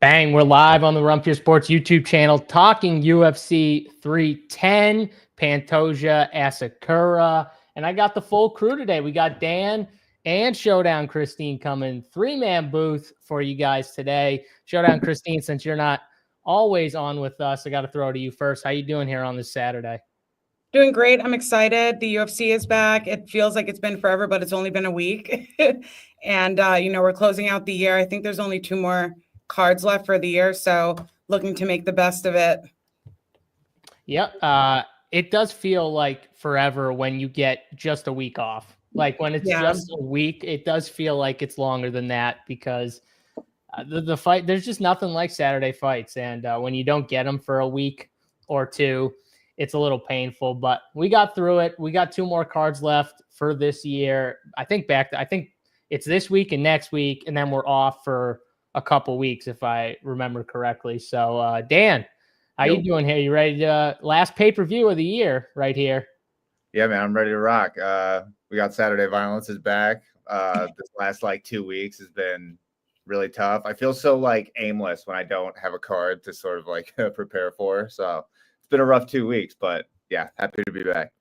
Bang, we're live on the Run Pure Sports YouTube channel talking UFC 310, Pantoja, Asakura, and I got the full crew today. We got Dan and Showdown Christine coming. 3-man booth for you guys today. Showdown Christine, since you're not always on with us, I got to throw it to you first. How you doing here on this Saturday? Doing great. I'm excited. The UFC is back. It feels like it's been forever, but it's only been a week. And, we're closing out the year. I think there's only 2 more cards left for the year, so looking to make the best of it. Yep. It does feel like forever when you get just a week off. Like when it's just a week, it does feel like it's longer than that because the fight, there's just nothing like Saturday fights. And when you don't get them for a week or 2, it's a little painful, but we got through it. We got 2 more cards left for this year. I think it's this week and next week, and then we're off for a couple weeks, if I remember correctly. So, Dan, how you doing here? You ready to last pay-per-view of the year right here? Yeah, man, I'm ready to rock. We got Saturday Violence is back. This last 2 weeks has been really tough. I feel so aimless when I don't have a card to sort of prepare for. So it's been a rough 2 weeks, but yeah, happy to be back.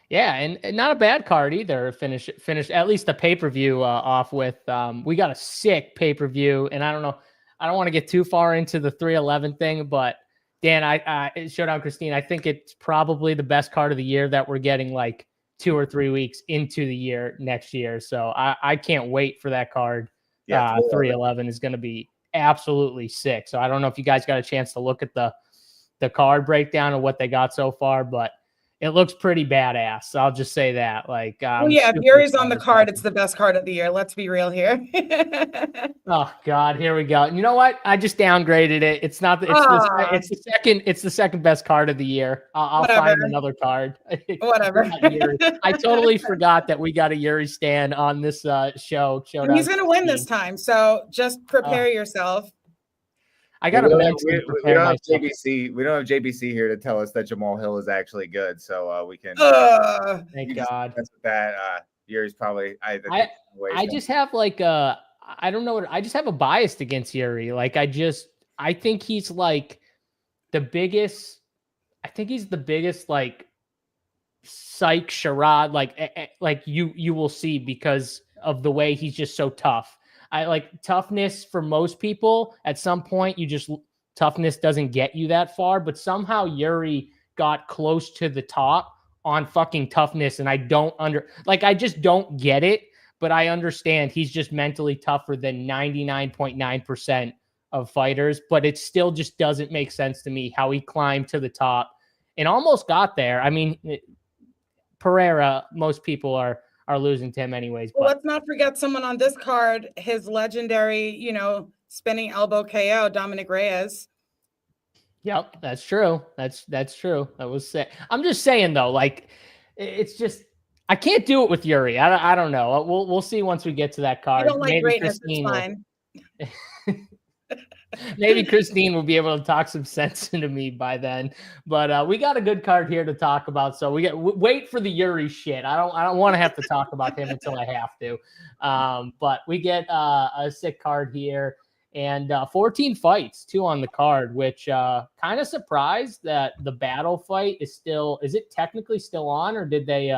Yeah, and not a bad card either. Finish at least the pay-per-view off with. We got a sick pay-per-view, and I don't want to get too far into the 311 thing, but Dan, I Showdown Christine, I think it's probably the best card of the year that we're getting 2 or 3 weeks into the year next year. So I can't wait for that card. Yeah, 311 is going to be absolutely sick. So I don't know if you guys got a chance to look at the card breakdown of what they got so far, but it looks pretty badass. I'll just say that. If Yuri's on the card, it's the best card of the year. Let's be real here. Oh God, here we go. You know what? I just downgraded it. It's not. It's the second. It's the second best card of the year. I'll find another card. Whatever. I totally forgot that we got a Yuri stand on this show. He's going to win this time, so just prepare yourself. I got to mentally we don't have JBC. We don't have JBC here to tell us that Jamal Hill is actually good, so we can. Thank God. That's what that. Yuri's probably. I just have I don't know. I just have a bias against Yuri. I think he's the biggest. I think he's the biggest psych charade you will see because of the way he's just so tough. I toughness for most people. At some point, toughness doesn't get you that far, but somehow Yuri got close to the top on fucking toughness. And I I just don't get it, but I understand he's just mentally tougher than 99.9% of fighters, but it still just doesn't make sense to me how he climbed to the top and almost got there. I mean, Pereira, most people are losing to him anyways. Well, let's not forget someone on this card, his legendary, spinning elbow KO, Dominic Reyes. Yep, that's true. That's true. That was sick. I'm just saying though, it's just I can't do it with Yuri. I don't know. We'll see once we get to that card. I don't like greatness. It's fine. Maybe Christine will be able to talk some sense into me by then. But we got a good card here to talk about. So wait for the Yuri shit. I don't want to have to talk about him until I have to. But we get a sick card here and 14 fights, 2 on the card, which kind of surprised that the battle fight is it technically still on, or did they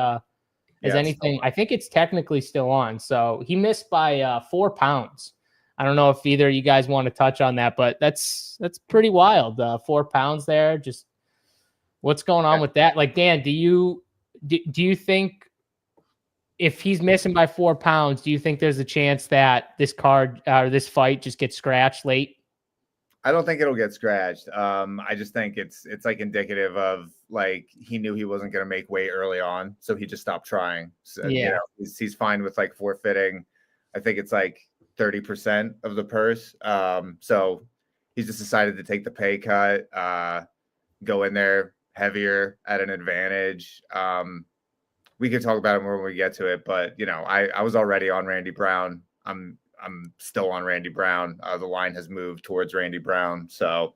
anything? I think it's technically still on. So he missed by 4 pounds. I don't know if either of you guys want to touch on that, but that's pretty wild. 4 pounds there. Just what's going on with that? Dan, do you think if he's missing by 4 pounds, do you think there's a chance that this card or this fight just gets scratched late? I don't think it'll get scratched. I just think it's indicative of he knew he wasn't going to make weight early on, so he just stopped trying. So, he's fine with forfeiting. I think it's 30% of the purse. So he's just decided to take the pay cut, go in there heavier at an advantage. We can talk about it more when we get to it, but I was already on Randy Brown. I'm still on Randy Brown. The line has moved towards Randy Brown. So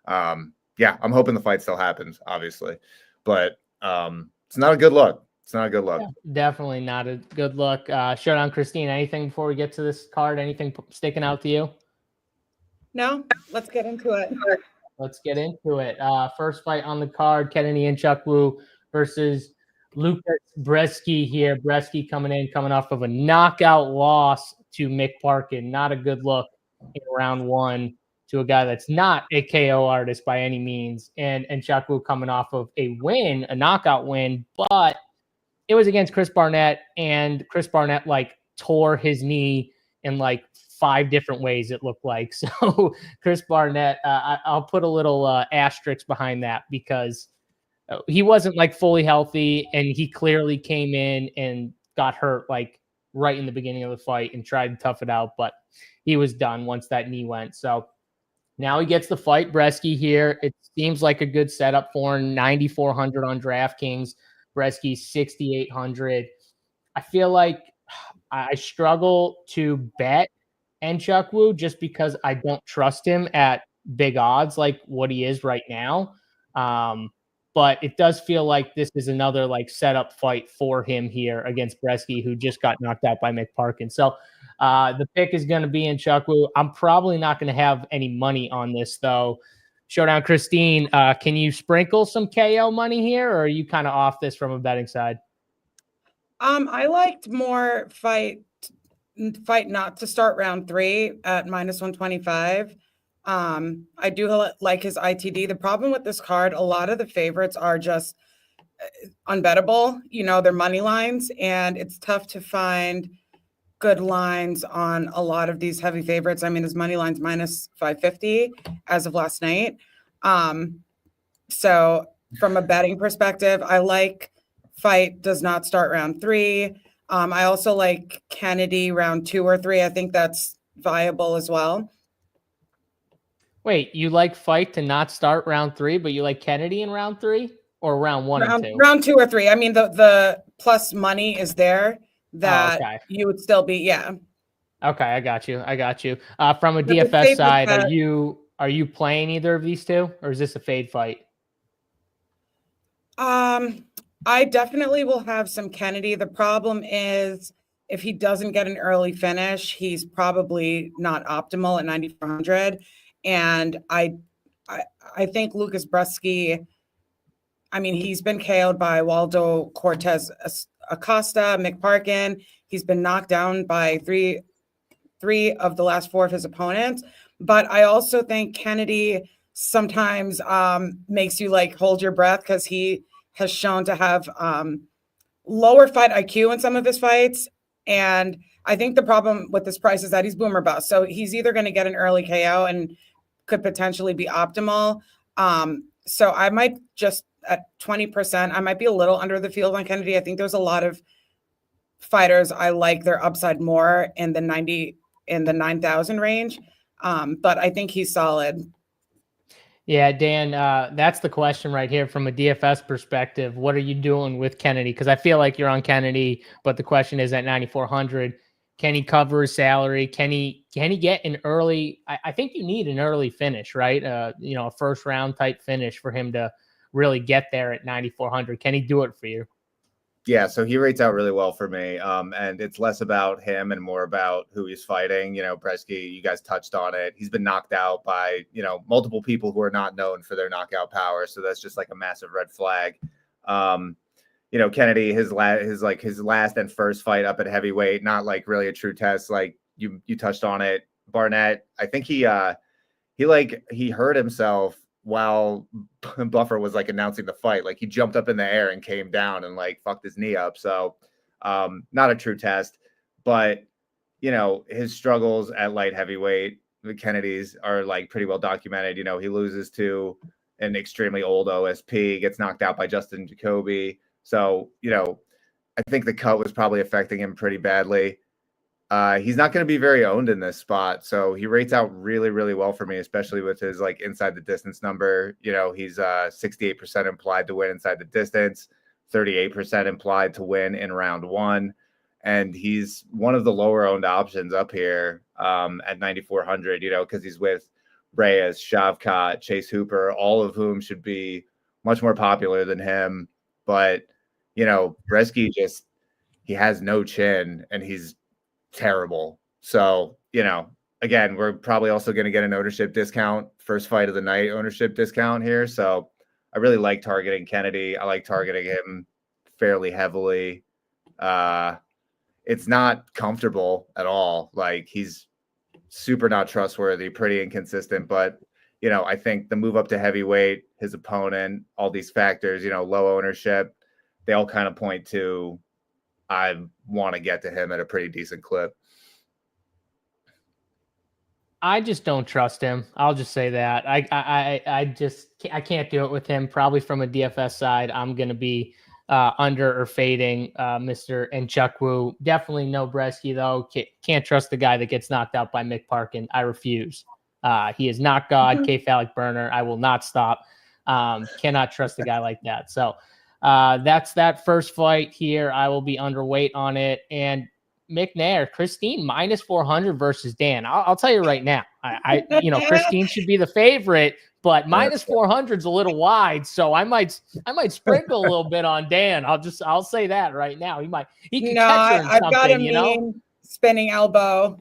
I'm hoping the fight still happens, obviously, but it's not a good look. It's not a good look. Yeah, definitely not a good look. Showdown Christine, anything before we get to this card? Anything sticking out to you? No, let's get into it. Let's get into it. First fight on the card, Kennedy and Nchukwu versus Luque Breesy here. Breesy coming off of a knockout loss to Mick Parkin. Not a good look in round one to a guy that's not a KO artist by any means. And Nchukwu coming off of a win, a knockout win, but it was against Chris Barnett, and Chris Barnett like tore his knee in like 5 different ways, it looked like. So Chris Barnett, I'll put a little asterisk behind that because he wasn't like fully healthy, and he clearly came in and got hurt like right in the beginning of the fight and tried to tough it out, but he was done once that knee went. So now he gets the fight Breesy here. It seems like a good setup for him. 9,400 on DraftKings. Breesy 6,800. I feel like I struggle to bet Nchukwu just because I don't trust him at big odds like what he is right now. But it does feel like this is another like setup fight for him here against Breesy, who just got knocked out by Mick Parkin. So the pick is going to be Nchukwu. I'm probably not going to have any money on this though. Showdown Christine, can you sprinkle some KO money here, or are you kind of off this from a betting side? I liked more fight not to start round 3 at -125. I do like his ITD. The problem with this card, a lot of the favorites are just unbettable. You know, they're money lines, and it's tough to find good lines on a lot of these heavy favorites. I mean, his money line's -550 as of last night. So from a betting perspective, I like fight does not start round 3. I also like Kennedy round 2 or 3. I think that's viable as well. Wait, you like fight to not start round 3, but you like Kennedy in round 3 or round 1 and 2? Round 2 or 3. I mean, the plus money is there that you would still be, yeah. Okay, I got you. From a DFS side, are you playing either of these two, or is this a fade fight? I definitely will have some Kennedy. The problem is if he doesn't get an early finish, he's probably not optimal at 9,400. And I think Lucas Breesy, I mean, he's been KO'd by Waldo Cortez Acosta, Mick Parkin. He's been knocked down by three of the last 4 of his opponents. But I also think Kennedy sometimes makes you like hold your breath because he has shown to have lower fight IQ in some of his fights. And I think the problem with this price is that he's boomer bust. So he's either going to get an early KO and could potentially be optimal. So I might just at 20%, I might be a little under the field on Kennedy. I think there's a lot of fighters I like their upside more in the 9,000 range. But I think he's solid. Yeah, Dan, that's the question right here from a DFS perspective. What are you doing with Kennedy? Because I feel like you're on Kennedy, but the question is at 9,400, can he cover his salary? Can he get an early? I think you need an early finish, right? A first round type finish for him to really get there at 9,400. Can he do it for you? Yeah, so he rates out really well for me. And it's less about him and more about who he's fighting. Breesy, you guys touched on it. He's been knocked out by, multiple people who are not known for their knockout power. So that's just like a massive red flag. Kennedy, his last and first fight up at heavyweight, not like really a true test. Like you touched on it. Barnett, I think he hurt himself while Buffer was like announcing the fight. Like he jumped up in the air and came down and like fucked his knee up. So not a true test, but his struggles at light heavyweight, the Kennedys are like pretty well documented. He loses to an extremely old OSP, gets knocked out by Justin Jacoby. So, I think the cut was probably affecting him pretty badly. He's not going to be very owned in this spot. So he rates out really, really well for me, especially with his like inside the distance number. He's 68% implied to win inside the distance, 38% implied to win in round 1. And he's one of the lower owned options up here at 9,400, because he's with Reyes, Shavkat, Chase Hooper, all of whom should be much more popular than him. But, Breesy he has no chin and he's terrible. So, again, we're probably also going to get an ownership discount, first fight of the night ownership discount here. So I really like targeting Kennedy. I like targeting him fairly heavily. It's not comfortable at all. Like, he's super not trustworthy, pretty inconsistent, but I think the move up to heavyweight, his opponent, all these factors, low ownership, they all kind of point to, I want to get to him at a pretty decent clip. I just don't trust him. I'll just say that. I can't do it with him. Probably from a DFS side, I'm going to be under or fading Mr. Nchukwu. Definitely no Breesy, though. Can't trust the guy that gets knocked out by Mick Parkin. I refuse. He is not God, K-Phallic burner. I will not stop. Cannot trust a guy like that. So that's that first fight here. I will be underweight on it. And McNair, Christine minus 400 versus Dan. I'll tell you right now, Christine should be the favorite, but minus 400 is a little wide. So I might sprinkle a little bit on Dan. I'll say that right now. He can catch her in something, I've got a mean spinning elbow.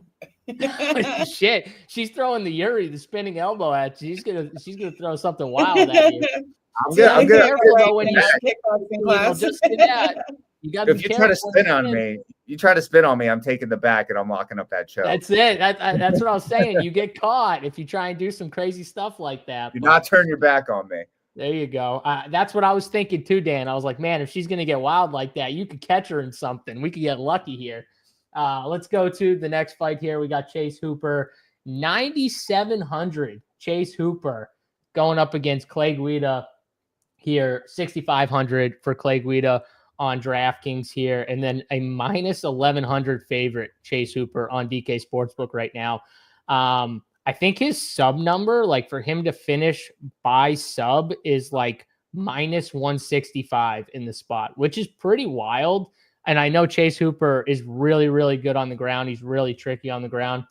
Shit, she's throwing the spinning elbow at you. She's gonna throw something wild at you. I'm good. Careful though when you just do that. You got to be careful. If you try to spin on me, I'm taking the back and I'm locking up that choke. That's it. That's what I was saying. You get caught if you try and do some crazy stuff like that. Do not turn your back on me. There you go. That's what I was thinking too, Dan. I was like, man, if she's going to get wild like that, you could catch her in something. We could get lucky here. Let's go to the next fight here. We got Chase Hooper, 9,700. Chase Hooper going up against Clay Guida here, 6,500 for Clay Guida on DraftKings here, and then a minus 1,100 favorite Chase Hooper on DK Sportsbook right now. I think his sub number, like for him to finish by sub, is like minus 165 in the spot, which is pretty wild. And I know Chase Hooper is really, really good on the ground. He's really tricky on the ground.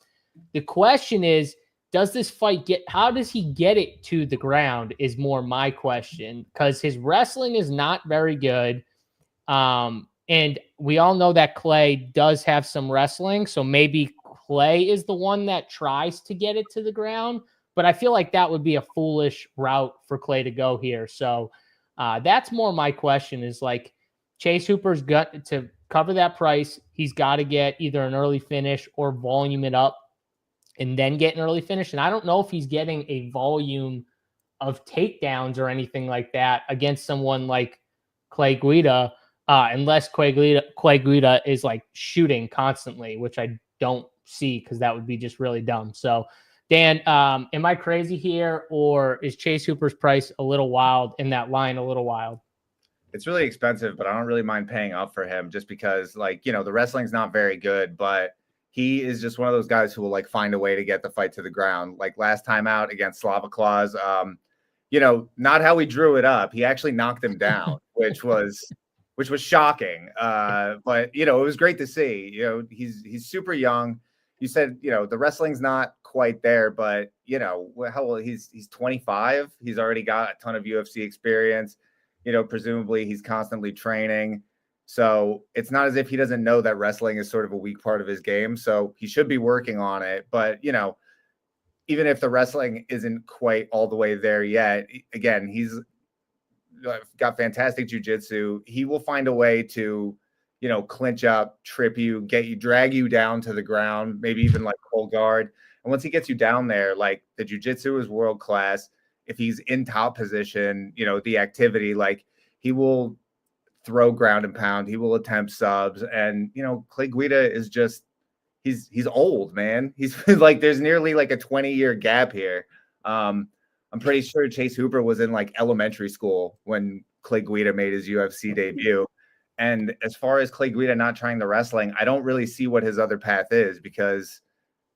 The question is, does this fight how does he get it to the ground is more my question, because his wrestling is not very good. And we all know that Clay does have some wrestling. So maybe Clay is the one that tries to get it to the ground, but I feel like that would be a foolish route for Clay to go here. So that's more my question, is like, Chase Hooper's got to cover that price. He's got to get either an early finish or volume it up and then get an early finish. And I don't know if he's getting a volume of takedowns or anything like that against someone like Clay Guida, unless Clay Guida is like shooting constantly, which I don't see, because that would be just really dumb. So, Dan, am I crazy here, or is Chase Hooper's price a little wild and that line a little wild? It's really expensive, but I don't really mind paying up for him just because, like, the wrestling's not very good, but he is just one of those guys who will like find a way to get the fight to the ground. Like last time out against Slava Claus, not how we drew it up. He actually knocked him down, which was shocking. But it was great to see. He's super young. You said, the wrestling's not quite there, but how old? He's 25. He's already got a ton of UFC experience. Presumably he's constantly training. So it's not as if he doesn't know that wrestling is sort of a weak part of his game. So he should be working on it. But, even if the wrestling isn't quite all the way there yet, again, he's got fantastic jiu-jitsu. He will find a way to, clinch up, trip you, drag you down to the ground, maybe even like full guard. And once he gets you down there, like the jiu-jitsu is world-class. If he's in top position, the activity, like he will throw ground and pound. He will attempt subs. And, Clay Guida is just, he's old, man. He's like, there's nearly like a 20-year gap here. I'm pretty sure Chase Hooper was in like elementary school when Clay Guida made his UFC debut. And as far as Clay Guida not trying the wrestling, I don't really see what his other path is, because,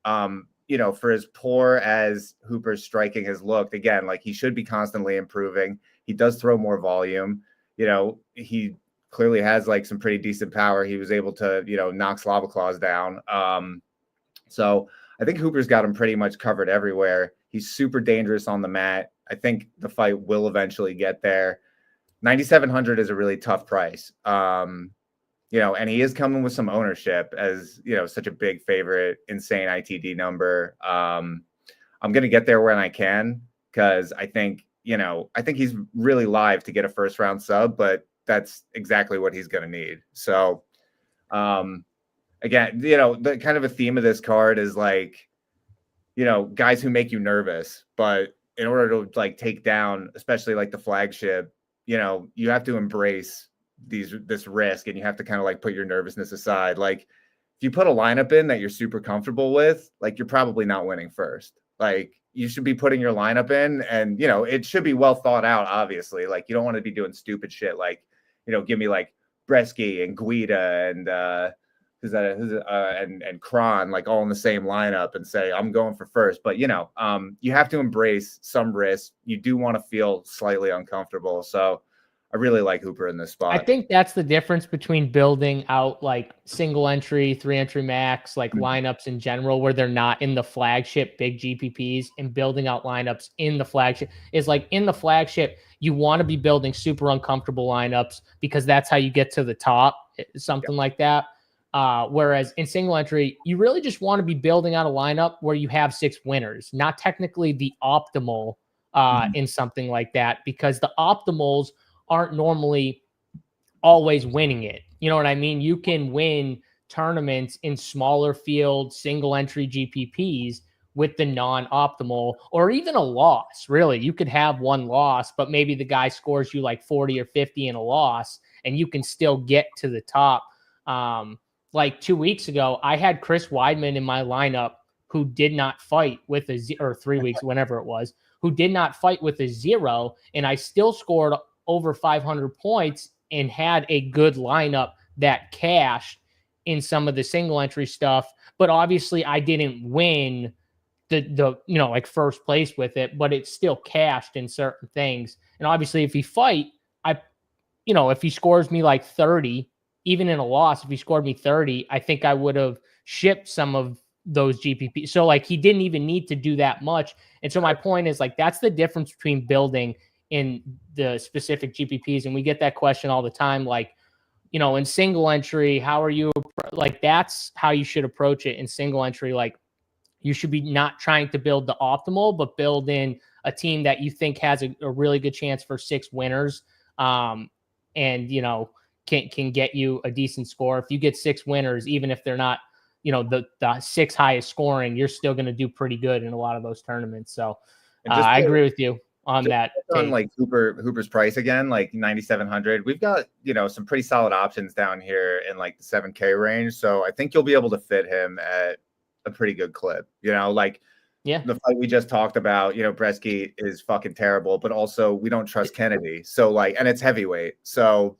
for as poor as Hooper's striking has looked, again, like he should be constantly improving. He does throw more volume. He clearly has like some pretty decent power. He was able to, knock Slava Claus down. So I think Hooper's got him pretty much covered everywhere. He's super dangerous on the mat. I think the fight will eventually get there. 9,700 is a really tough price. and he is coming with some ownership as, such a big favorite, insane ITD number. I'm going to get there when I can, because I think he's really live to get a first round sub, but that's exactly what he's going to need. So, again, the kind of a theme of this card is like, guys who make you nervous, but in order to like take down, especially like the flagship, you have to embrace this risk, and you have to kind of like put your nervousness aside. Like, if you put a lineup in that you're super comfortable with, like, you're probably not winning first. Like, you should be putting your lineup in, and it should be well thought out, obviously. Like, you don't want to be doing stupid shit like, give me like Breesy and Guida and and Kron, like, all in the same lineup and say I'm going for first. But you have to embrace some risk. You do want to feel slightly uncomfortable. So I really like Hooper in this spot. I think that's the difference between building out like single entry, 3-entry max, like lineups in general, where they're not in the flagship big GPPs, and building out lineups in the flagship is like, in the flagship, you want to be building super uncomfortable lineups because that's how you get to the top, something like that. Whereas in single entry, you really just want to be building out a lineup where you have 6 winners, not technically the optimal in something like that, because the optimals aren't normally always winning it. You know what I mean? You can win tournaments in smaller field, single entry GPPs with the non-optimal, or even a loss. Really, you could have one loss, but maybe the guy scores you like 40 or 50 in a loss, and you can still get to the top. Like 2 weeks ago, I had Chris Weidman in my lineup, who did not fight with or 3 weeks, whenever it was, who did not fight with a 0, and I still scored over 500 points and had a good lineup that cashed in some of the single entry stuff. But obviously I didn't win the like first place with it, but it still cashed in certain things. And obviously if he fight, if he scores me like 30, even in a loss, if he scored me 30, I think I would have shipped some of those GPP. So like, he didn't even need to do that much. And so my point is, like, that's the difference between building in the specific GPPs. And we get that question all the time. Like, in single entry, how are you, like, that's how you should approach it in single entry. Like, you should be not trying to build the optimal, but build in a team that you think has a really good chance for 6 winners. And, can get you a decent score. If you get 6 winners, even if they're not, the 6 highest scoring, you're still going to do pretty good in a lot of those tournaments. So I agree with you on that. On like Hooper's price again, like 9,700. We've got, some pretty solid options down here in like the 7K range. So I think you'll be able to fit him at a pretty good clip. The fight we just talked about, Breesy is fucking terrible, but also we don't trust Kennedy. So like, and it's heavyweight. So,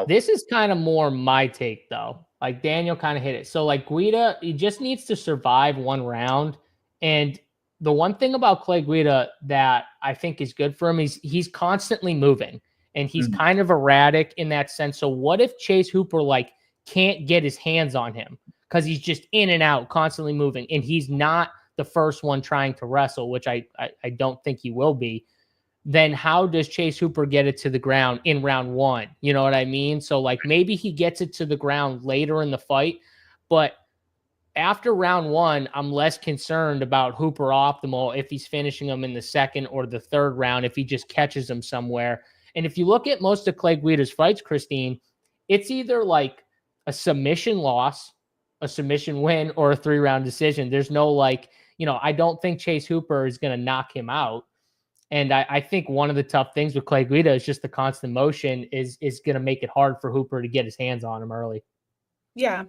this is kind of more my take though. Like, Daniel kind of hit it. So like, Guida, he just needs to survive 1 round. And the one thing about Clay Guida that I think is good for him is he's constantly moving, and he's kind of erratic in that sense. So what if Chase Hooper like can't get his hands on him because he's just in and out, constantly moving, and he's not the first one trying to wrestle, which I don't think he will be. Then how does Chase Hooper get it to the ground in round 1? You know what I mean? So like, maybe he gets it to the ground later in the fight, but after round 1, I'm less concerned about Hooper optimal if he's finishing him in the 2nd or the 3rd round, if he just catches him somewhere. And if you look at most of Clay Guida's fights, Christine, it's either like a submission loss, a submission win, or a 3-round decision. There's no like, I don't think Chase Hooper is going to knock him out. And I think one of the tough things with Clay Guida is just the constant motion is going to make it hard for Hooper to get his hands on him early. Yeah.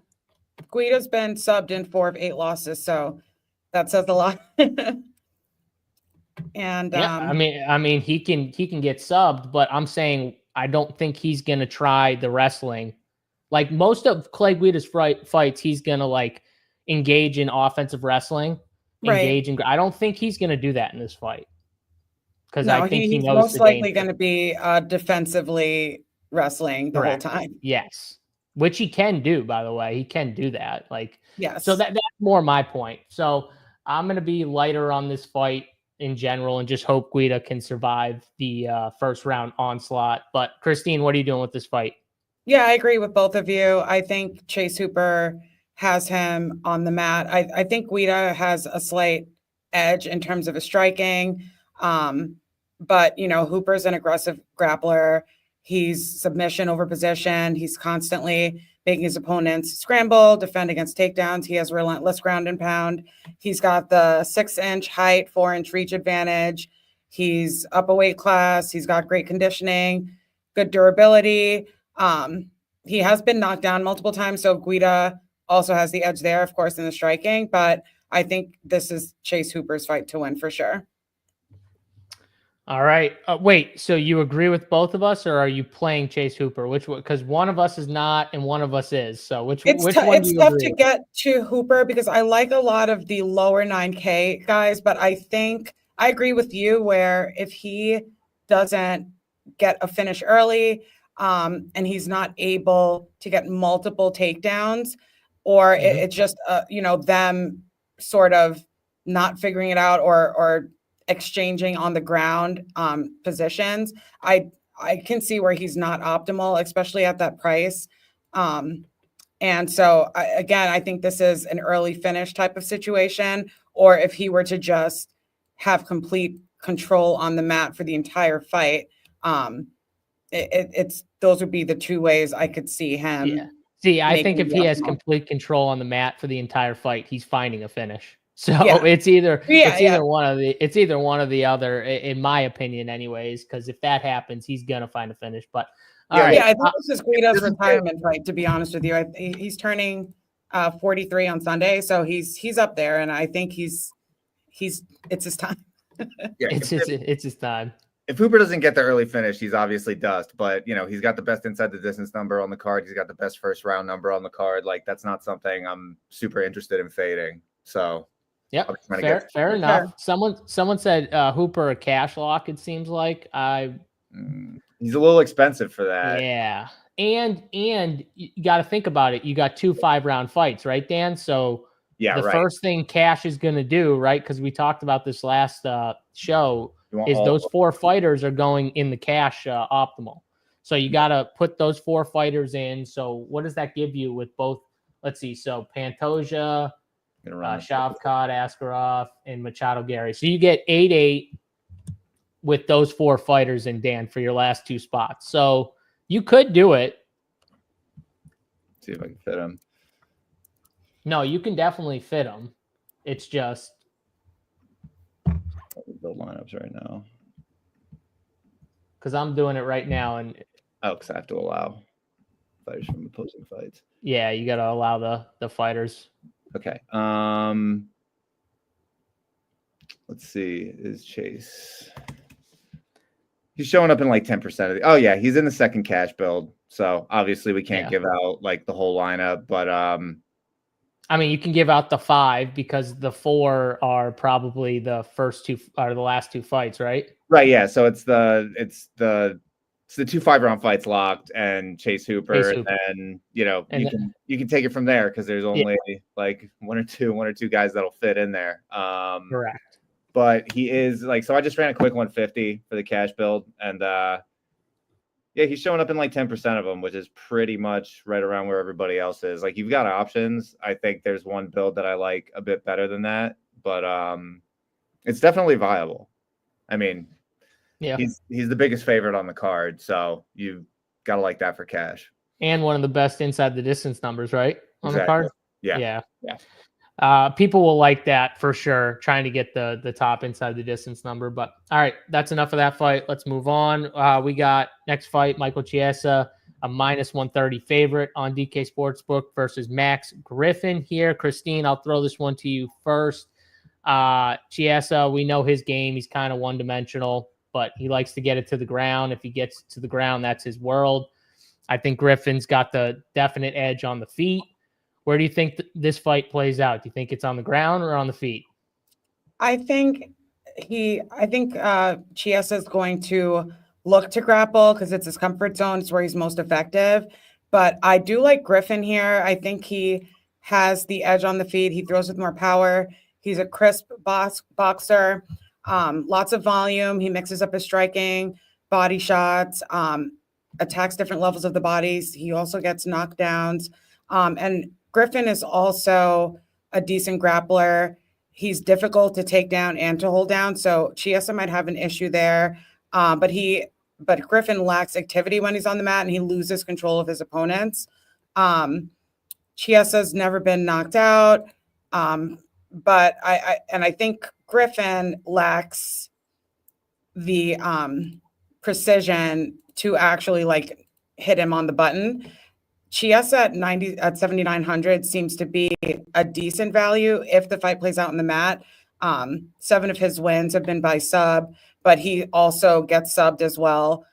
Guida's been subbed in 4 of 8 losses, so that says a lot. And yeah, I mean, he can get subbed, but I'm saying I don't think he's gonna try the wrestling. Like, most of Clay Guida's fights, he's gonna like engage in offensive wrestling, I don't think he's gonna do that in this fight, because I think he knows most likely going to be defensively wrestling the whole time. Yes. Which he can do, by the way. He can do that. Like, yes. So that's more my point. So I'm going to be lighter on this fight in general and just hope Guida can survive the 1st round onslaught. But Christine, what are you doing with this fight? Yeah, I agree with both of you. I think Chase Hooper has him on the mat. I think Guida has a slight edge in terms of his striking. But, Hooper's an aggressive grappler. He's submission over position. He's constantly making his opponents scramble, defend against takedowns. He has relentless ground and pound. He's got the 6-inch height, 4-inch reach advantage. He's up a weight class. He's got great conditioning, good durability. He has been knocked down multiple times, so Guida also has the edge there, of course, in the striking. But I think this is Chase Hooper's fight to win for sure. All right. Wait, so you agree with both of us, or are you playing Chase Hooper? Which one? Because one of us is not, and one of us is. So which one? It's do you tough agree to with? get to Hooper because I like a lot of the lower 9K guys, but I think I agree with you where if he doesn't get a finish early, and he's not able to get multiple takedowns, or it's just them sort of not figuring it out or exchanging on the ground positions. I can see where he's not optimal, especially at that price. And so I think this is an early finish type of situation, or if he were to just have complete control on the mat for the entire fight, it's those would be the two ways I could see him. Yeah. See, I think if he has optimal. complete control on the mat for the entire fight, he's finding a finish. So Yeah. it's either Yeah. one of the other, in my opinion, anyways. Because if that happens, he's gonna find a finish. But all right. Yeah, I think this is Guida's retirement fight. To be honest with you, he's turning 43 on Sunday, so he's up there, and I think it's his time. Yeah, It's his time. If Hooper doesn't get the early finish, he's obviously dust. But he's got the best inside the distance number on the card. He's got the best first round number on the card. Like, that's not something I'm super interested in fading. So yeah, fair enough. Someone said Hooper a cash lock. It seems like he's a little expensive for that. Yeah, and you got to think about it. You got 2 5-round fights, right, Dan? So the first thing cash is going to do, right? Because we talked about this last show. Is those 4 fighters are going in the cash optimal. So you got to put those 4 fighters in. So what does that give you with both? Let's see. So Pantoja, Shavkat, Asakura, and Machado Gary. So you get 8-8 with those 4 fighters in, Dan, for your last 2 spots. So you could do it. See if I can fit them. No, you can definitely fit them. It's just build lineups right now because I'm doing it right now, and because I have to allow fighters from opposing fights. Yeah, you got to allow the fighters. Okay. Let's see. Is Chase? He's showing up in like 10% of the. Oh yeah, he's in the second cash build. So obviously we can't give out like the whole lineup, but I mean, you can give out the 5 because the 4 are probably the first 2 or the last 2 fights, right? Right. Yeah. So it's the 2 5-round fights locked and Chase Hooper. And then, you can take it from there because there's only like one or two guys that'll fit in there. Correct. But he is like, so I just ran a quick 150 for the cash build, and he's showing up in like 10% of them, which is pretty much right around where everybody else is. Like, you've got options. I think there's one build that I like a bit better than that, but it's definitely viable. I mean, he's the biggest favorite on the card, so you've got to like that for cash. And one of the best inside the distance numbers, right, on the card? Yeah. People will like that for sure, trying to get the top inside the distance number. But all right, that's enough of that fight. Let's move on. We got next fight, Michael Chesa, a -130 favorite on DK Sportsbook versus Max Griffin here. Christine, I'll throw this one to you first. Chesa, we know his game. He's kind of one-dimensional, but he likes to get it to the ground. If he gets to the ground, that's his world. I think Griffin's got the definite edge on the feet. Where do you think this fight plays out? Do you think it's on the ground or on the feet? I think Chiesa is going to look to grapple because it's his comfort zone. It's where he's most effective. But I do like Griffin here. I think he has the edge on the feet. He throws with more power. He's a crisp boxer. Lots of volume. He mixes up his striking, body shots. attacks different levels of the bodies. He also gets knockdowns. And Griffin is also a decent grappler. He's difficult to take down and to hold down. So Chesa might have an issue there. But Griffin lacks activity when he's on the mat, and he loses control of his opponents. Chiesa's never been knocked out. But I think Griffin lacks the precision to actually like hit him on the button. Chiesa at 7,900 seems to be a decent value if the fight plays out in the mat. 7 of his wins have been by sub, but he also gets subbed as well.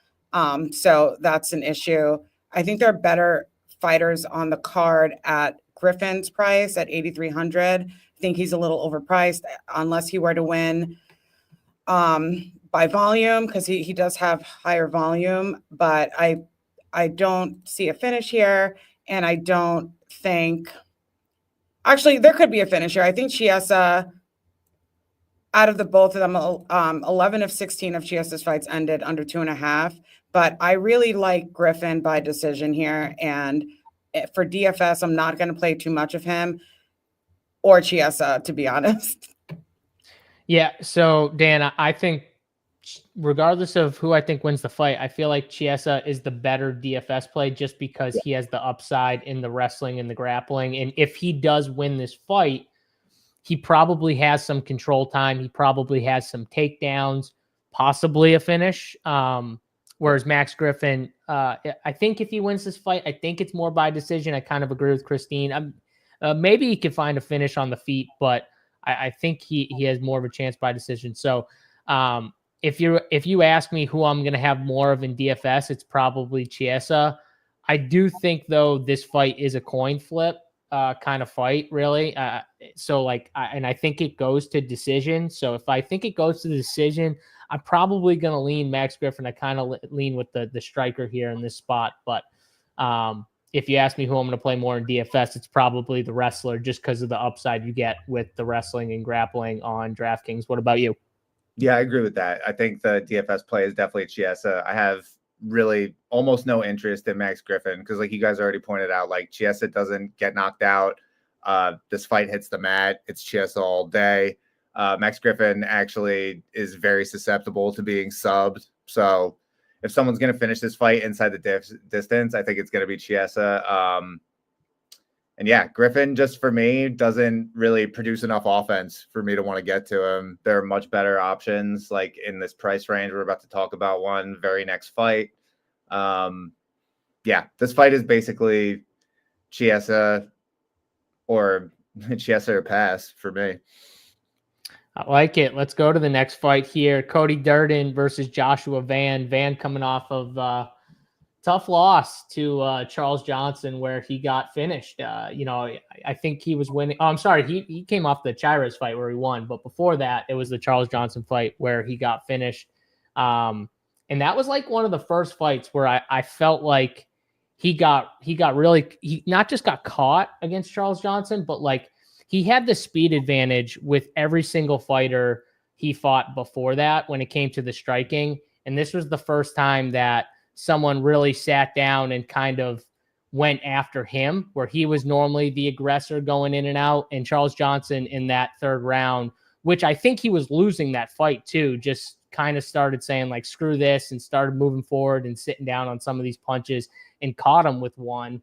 So that's an issue. I think there are better fighters on the card at Griffin's price at 8,300. I think he's a little overpriced unless he were to win by volume, because he does have higher volume, but I don't see a finish here, and I don't think – actually, there could be a finish here. I think Chiesa, out of the both of them, 11 of 16 of Chiesa's fights ended under 2.5, but I really like Griffin by decision here, and for DFS, I'm not going to play too much of him or Chiesa, to be honest. Yeah, so, Dan, I think regardless of who I think wins the fight, I feel like Chiesa is the better DFS play just because he has the upside in the wrestling and the grappling. And if he does win this fight, he probably has some control time. He probably has some takedowns, possibly a finish. Whereas Max Griffin, I think if he wins this fight, I think it's more by decision. I kind of agree with Christine. Maybe he could find a finish on the feet, but I think he has more of a chance by decision. So, if you ask me who I'm going to have more of in DFS, it's probably Chiesa. I do think, though, this fight is a coin flip kind of fight, really. So, I think it goes to decision. So if I think it goes to the decision, I'm probably going to lean Max Griffin. I kind of lean with the striker here in this spot. But if you ask me who I'm going to play more in DFS, it's probably the wrestler, just because of the upside you get with the wrestling and grappling on DraftKings. What about you? Yeah, I agree with that. I think the DFS play is definitely Chiesa. I have really almost no interest in Max Griffin because, like you guys already pointed out, like Chiesa doesn't get knocked out. This fight hits the mat. It's Chiesa all day. Max Griffin actually is very susceptible to being subbed. So if someone's going to finish this fight inside the distance, I think it's going to be Chiesa. And yeah, Griffin, just for me, doesn't really produce enough offense for me to want to get to him. There are much better options, like in this price range. We're about to talk about one very next fight. Yeah, this fight is basically Chiesa or pass for me. I like it. Let's go to the next fight here. Cody Durden versus Joshua Van. Van coming off of tough loss to Charles Johnson, where he got finished. I think he was winning. Oh, I'm sorry. He came off the Chires fight where he won, but before that, it was the Charles Johnson fight where he got finished. And that was like one of the first fights where I felt like he not just got caught against Charles Johnson, but like he had the speed advantage with every single fighter he fought before that when it came to the striking. And this was the first time that someone really sat down and kind of went after him, where he was normally the aggressor going in and out. And Charles Johnson in that third round, which I think he was losing that fight too, just kind of started saying like, screw this, and started moving forward and sitting down on some of these punches and caught him with one.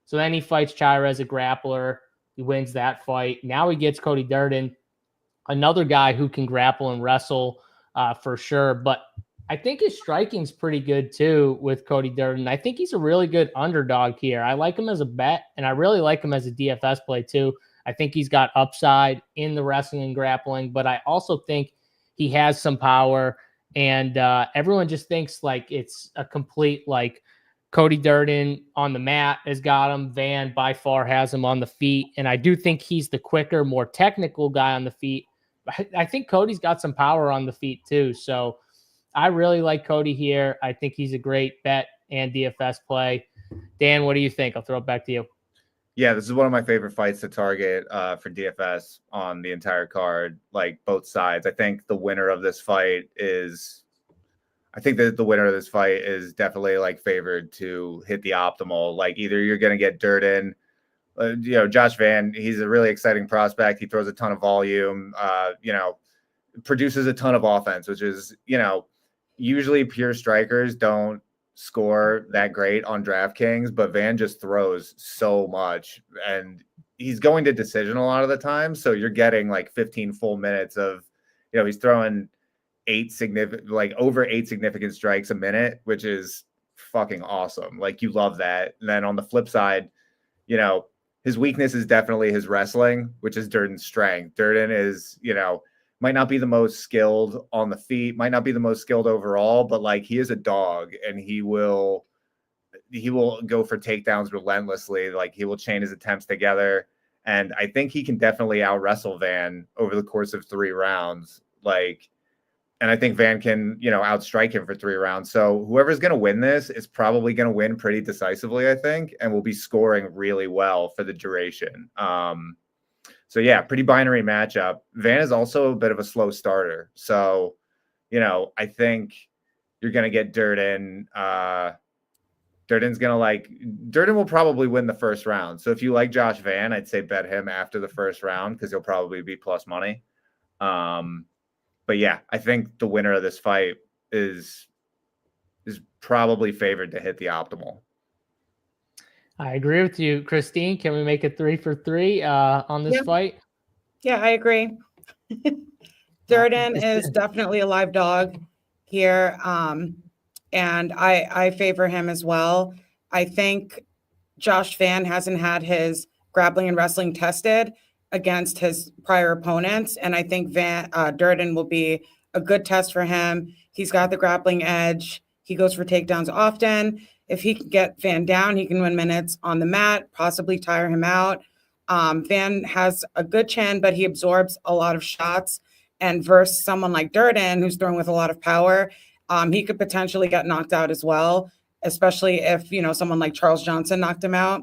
So then he fights Chira as a grappler. He wins that fight. Now he gets Cody Durden, another guy who can grapple and wrestle for sure. But I think his striking's pretty good too with Cody Durden. I think he's a really good underdog here. I like him as a bet, and I really like him as a DFS play too. I think he's got upside in the wrestling and grappling, but I also think he has some power, and everyone just thinks like it's a complete like Cody Durden on the mat has got him. Van by far has him on the feet, and I do think he's the quicker, more technical guy on the feet. I think Cody's got some power on the feet too, so I really like Cody here. I think he's a great bet and DFS play. Dan, what do you think? I'll throw it back to you. Yeah, this is one of my favorite fights to target for DFS on the entire card, like both sides. I think the winner of this fight is, I think that the winner of this fight is definitely like favored to hit the optimal. Like either you're going to get Durden, Josh Van, he's a really exciting prospect. He throws a ton of volume, produces a ton of offense, which is, usually pure strikers don't score that great on DraftKings, but Van just throws so much and he's going to decision a lot of the time. So you're getting like 15 full minutes of, he's throwing over 8 significant strikes a minute, which is fucking awesome. Like you love that. And then on the flip side, his weakness is definitely his wrestling, which is Durden's strength. Durden is, might not be the most skilled on the feet, might not be the most skilled overall, but like he is a dog and he will go for takedowns relentlessly. Like he will chain his attempts together. And I think he can definitely out wrestle Van over the course of 3 rounds. And I think Van can, outstrike him for 3 rounds. So whoever's going to win this is probably going to win pretty decisively, I think, and will be scoring really well for the duration. So yeah, pretty binary matchup. Van is also a bit of a slow starter. So, I think you're going to get Durden. Durden will probably win the first round. So if you like Josh Van, I'd say bet him after the first round because he'll probably be plus money. But yeah, I think the winner of this fight is probably favored to hit the optimal. I agree with you, Christine. Can we make it 3 for 3 on this fight? Yeah, I agree. Durden is definitely a live dog here. And I favor him as well. I think Josh Van hasn't had his grappling and wrestling tested against his prior opponents. And I think Durden will be a good test for him. He's got the grappling edge. He goes for takedowns often. If he can get Van down, he can win minutes on the mat, possibly tire him out. Van has a good chin, but he absorbs a lot of shots. And versus someone like Durden, who's throwing with a lot of power, he could potentially get knocked out as well, especially if, someone like Charles Johnson knocked him out.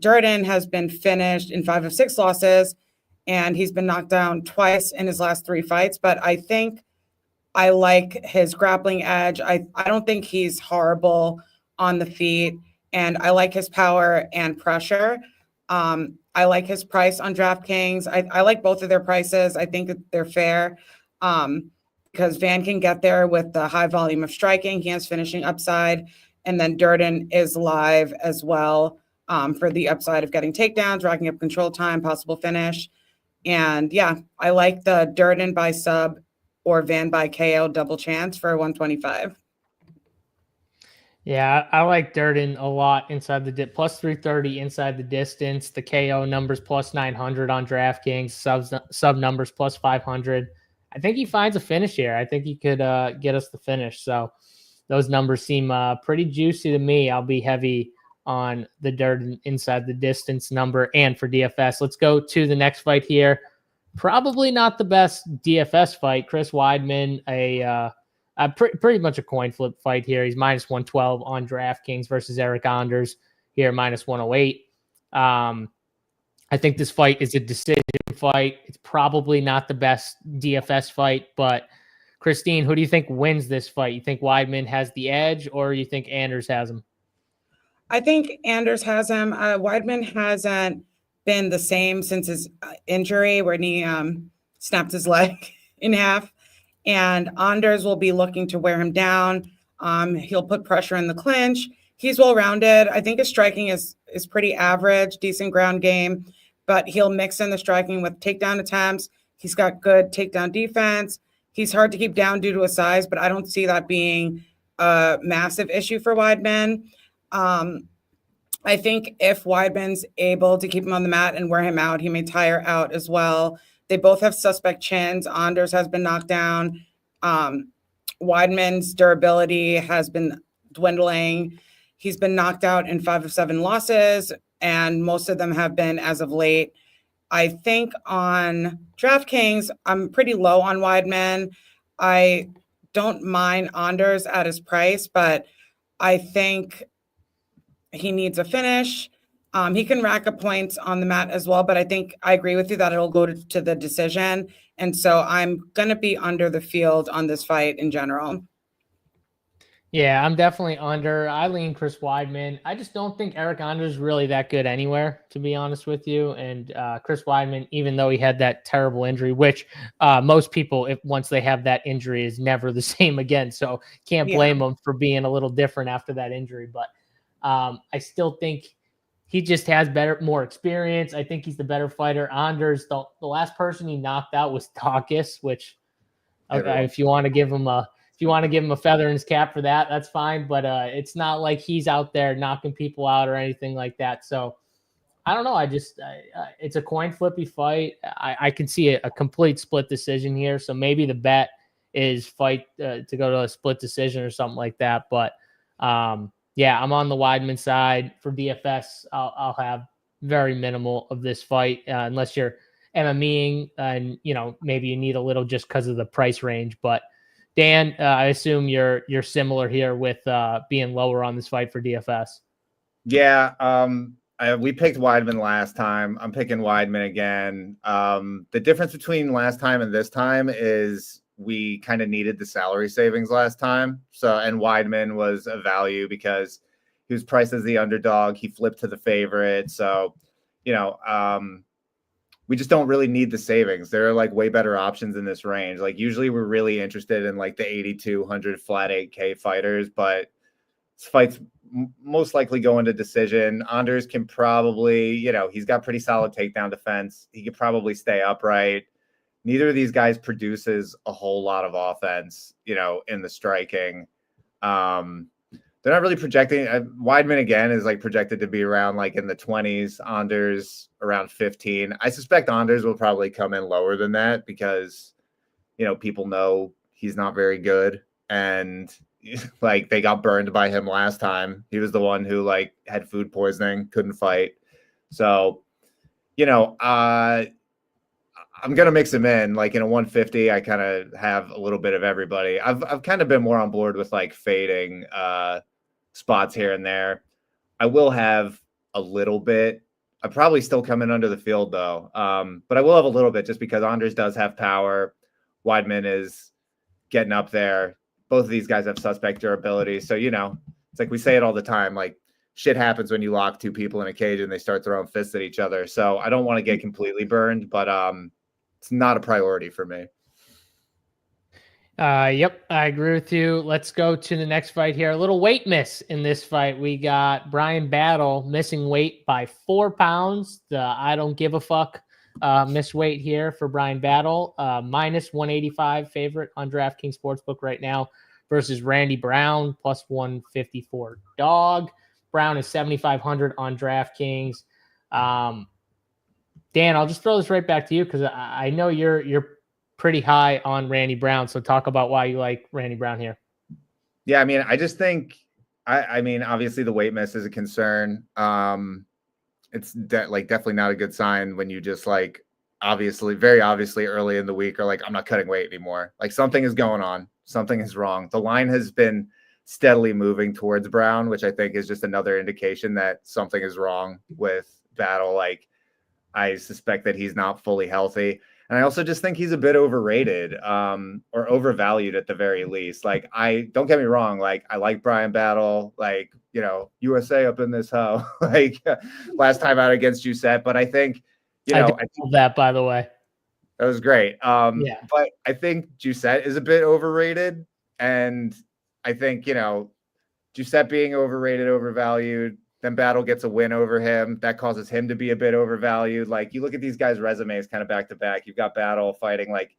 Durden has been finished in 5 of 6 losses, and he's been knocked down twice in his last 3 fights. But I think I like his grappling edge. I don't think he's horrible on the feet, and I like his power and pressure. I like his price on DraftKings. I like both of their prices. I think that they're fair because Van can get there with the high volume of striking. He has finishing upside, and then Durden is live as well. For the upside of getting takedowns, racking up control time, possible finish. And yeah, I like the Durden by sub or Van by KO double chance for 125. Yeah, I like Durden a lot inside the plus 330 inside the distance. The KO numbers plus 900 on DraftKings, sub numbers plus 500. I think he finds a finish here. I think he could get us the finish. So those numbers seem pretty juicy to me. I'll be heavy on the Durden inside the distance number and for DFS. Let's go to the next fight here. Probably not the best DFS fight. Chris Weidman, pretty much a coin flip fight here. He's minus 112 on DraftKings versus Eric Anders here, minus 108. I think this fight is a decision fight. It's probably not the best DFS fight, but Christine, who do you think wins this fight? You think Weidman has the edge, or you think Anders has him? I think Anders has him. Weidman hasn't been the same since his injury when he snapped his leg in half. And Anders will be looking to wear him down. He'll put pressure in the clinch. He's well-rounded. I think his striking is pretty average, decent ground game, but he'll mix in the striking with takedown attempts. He's got good takedown defense. He's hard to keep down due to his size, but I don't see that being a massive issue for Weidman. I think if Weidman's able to keep him on the mat and wear him out, he may tire out as well. They both have suspect chins. Anders has been knocked down. Weidman's durability has been dwindling. He's been knocked out in 5 of 7 losses, and most of them have been as of late. I think on DraftKings, I'm pretty low on Weidman. I don't mind Anders at his price, but I think he needs a finish. He can rack up points on the mat as well, but I think I agree with you that it'll go to the decision. And so I'm going to be under the field on this fight in general. Yeah, I'm definitely under. I lean Chris Weidman. I just don't think Eric Anders really that good anywhere, to be honest with you. And Chris Weidman, even though he had that terrible injury, which most people, if once they have that injury, is never the same again. So can't blame him for being a little different after that injury. But I still think he just has more experience. I think he's the better fighter. Anders, the last person he knocked out was Dawkins, which if you want to give him a feather in his cap for that, that's fine. But it's not like he's out there knocking people out or anything like that. So I don't know. It's a coin flippy fight. I can see a complete split decision here. So maybe the bet is fight to go to a split decision or something like that. But yeah, I'm on the Weidman side for DFS. I'll have very minimal of this fight unless you're MMEing and maybe you need a little just because of the price range. But Dan, I assume you're similar here with being lower on this fight for DFS. Yeah, we picked Weidman last time. I'm picking Weidman again. The difference between last time and this time is we kind of needed the salary savings last time. And Weidman was a value because he was priced as the underdog. He flipped to the favorite. So, we just don't really need the savings. There are like way better options in this range. Like usually we're really interested in like the 8,200 flat 8K fighters, but this fight's most likely going to decision. Anders can probably, he's got pretty solid takedown defense. He could probably stay upright. Neither of these guys produces a whole lot of offense, in the striking. They're not really projecting. Weidman again is like projected to be around like in the 20s. Anders around 15. I suspect Anders will probably come in lower than that because, people know he's not very good, and like they got burned by him last time. He was the one who like had food poisoning, couldn't fight. So, I'm gonna mix him in. Like in a 150, I kind of have a little bit of everybody. I've kind of been more on board with like fading spots here and there. I will have a little bit. I probably still come in under the field though. But I will have a little bit just because Anders does have power. Weidman is getting up there. Both of these guys have suspect durability. So, it's like we say it all the time, like shit happens when you lock two people in a cage and they start throwing fists at each other. So I don't want to get completely burned, but it's not a priority for me. Yep, I agree with you. Let's go to the next fight here. A little weight miss in this fight. We got Bryan Battle missing weight by 4 pounds. I don't give a fuck miss weight here for Bryan Battle. Minus 185 favorite on DraftKings Sportsbook right now versus Randy Brown plus 154 dog. Brown is 7,500 on DraftKings. Dan, I'll just throw this right back to you because I know you're pretty high on Randy Brown. So talk about why you like Randy Brown here. Yeah, I mean, I just think, obviously the weight miss is a concern. It's definitely not a good sign when you just like, very obviously early in the week are like, I'm not cutting weight anymore. Like something is going on. Something is wrong. The line has been steadily moving towards Brown, which I think is just another indication that something is wrong with Battle. Like I suspect that he's not fully healthy. And I also just think he's a bit overrated or overvalued at the very least. Like, don't get me wrong. Like, I like Bryan Battle, like, USA up in this hoe, like last time out against Giuseppe. But I think, I love that, by the way. That was great. Yeah. But I think Giuseppe is a bit overrated. And I think, Giuseppe being overrated, overvalued, then Battle gets a win over him. That causes him to be a bit overvalued. Like you look at these guys' resumes kind of back to back. You've got Battle fighting like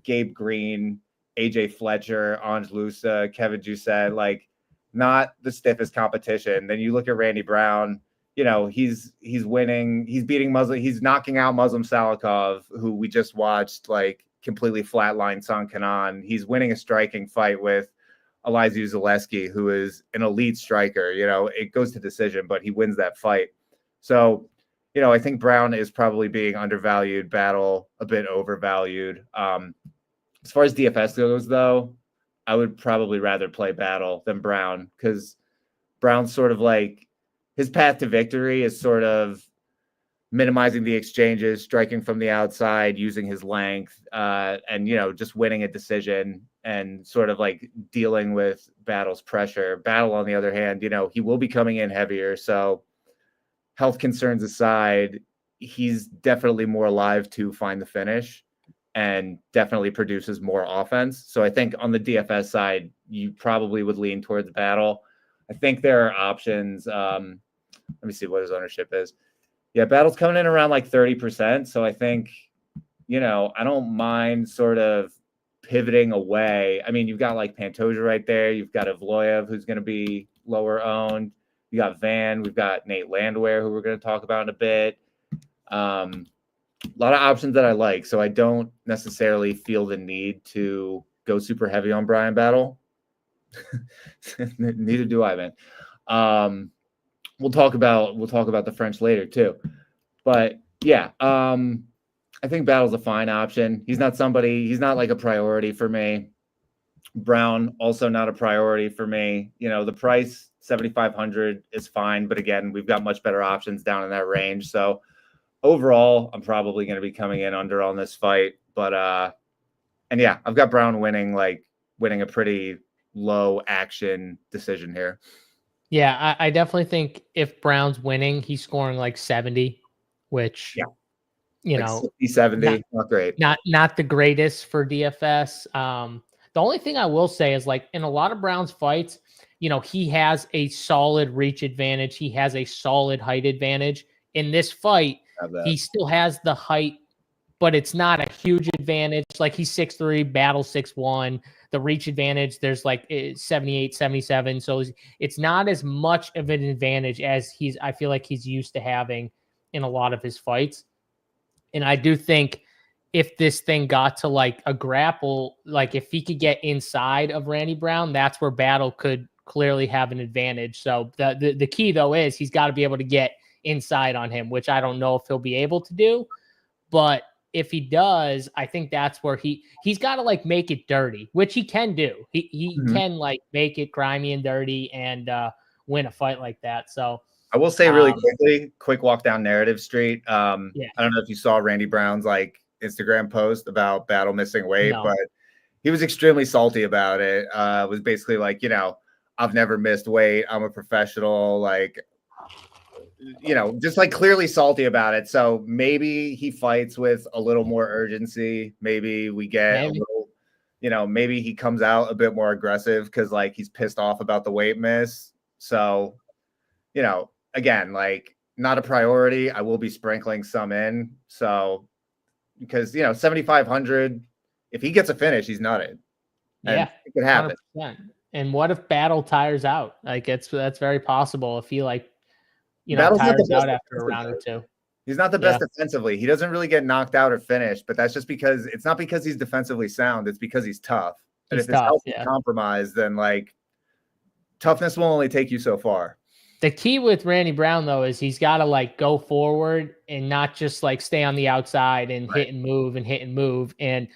Gabe Green, AJ Fletcher, Ange Lusa, Kevin Giuseppe, like not the stiffest competition. Then you look at Randy Brown, he's winning, he's beating Muslim, he's knocking out Muslim Salikov, who we just watched like completely flatline San Kanan. He's winning a striking fight with Elizeu Zaleski, who is an elite striker. It goes to decision, but he wins that fight. So, I think Brown is probably being undervalued, Battle a bit overvalued. As far as DFS goes, though, I would probably rather play Battle than Brown because Brown's sort of like his path to victory is sort of minimizing the exchanges, striking from the outside, using his length, and just winning a decision. and sort of like dealing with Battle's pressure. Battle, on the other hand, you know, he will be coming in heavier. So health concerns aside, he's definitely more alive to find the finish and definitely produces more offense. So I think on the DFS side, you probably would lean towards Battle. I think there are options. Let me see what his ownership is. Yeah, Battle's coming in around like 30%. So I think, you know, I don't mind sort of pivoting away. I mean, you've got like Pantoja right there. You've got Evloev, who's going to be lower owned. You got Van. We've got Nate Landwehr, who we're going to talk about in a bit. A lot of options that I like. So I don't necessarily feel the need to go super heavy on Brian Battle. Neither do I, man. We'll talk about the French later too. But yeah, I think Battle's a fine option. He's not like a priority for me. Brown, also not a priority for me. You know, the price, 7,500 is fine. But again, we've got much better options down in that range. So overall, I'm probably going to be coming in under on this fight. But, and yeah, I've got Brown winning a pretty low action decision here. Yeah, I definitely think if Brown's winning, he's scoring like 70, which, yeah, you like know, 60, 70, not great. Not the greatest for DFS. The only thing I will say is, like, in a lot of Brown's fights, you know, he has a solid reach advantage. He has a solid height advantage. In this fight, he still has the height, but it's not a huge advantage. Like, he's 6'3", Battle 6'1". The reach advantage, there's like 78, 77. So it's not as much of an advantage as I feel like he's used to having in a lot of his fights. And I do think if this thing got to like a grapple, like if he could get inside of Randy Brown, that's where Battle could clearly have an advantage. So the key though is he's got to be able to get inside on him, which I don't know if he'll be able to do, but if he does, I think that's where he's got to like make it dirty, which he can do. He can like make it grimy and dirty and win a fight like that. So I will say really quick walk down narrative street. I don't know if you saw Randy Brown's like Instagram post about Battle missing weight, but he was extremely salty about it. It was basically like, you know, I've never missed weight. I'm a professional. Like, you know, just like clearly salty about it. So maybe he fights with a little more urgency. Maybe we get a little, you know, maybe he comes out a bit more aggressive because like he's pissed off about the weight miss. So, you know, again, like not a priority. I will be sprinkling some in. So because, you know, 7,500, if he gets a finish, he's nutted. Yeah, it could happen. 100%. And what if Battle tires out? Like that's very possible if he like, you know, tires out after a round or two. He's not the best defensively. He doesn't really get knocked out or finished, but that's just because it's not because he's defensively sound. It's because he's tough. And if his health is compromised, then like toughness will only take you so far. The key with Randy Brown though is he's got to like go forward and not just like stay on the outside and hit and move and hit and move. And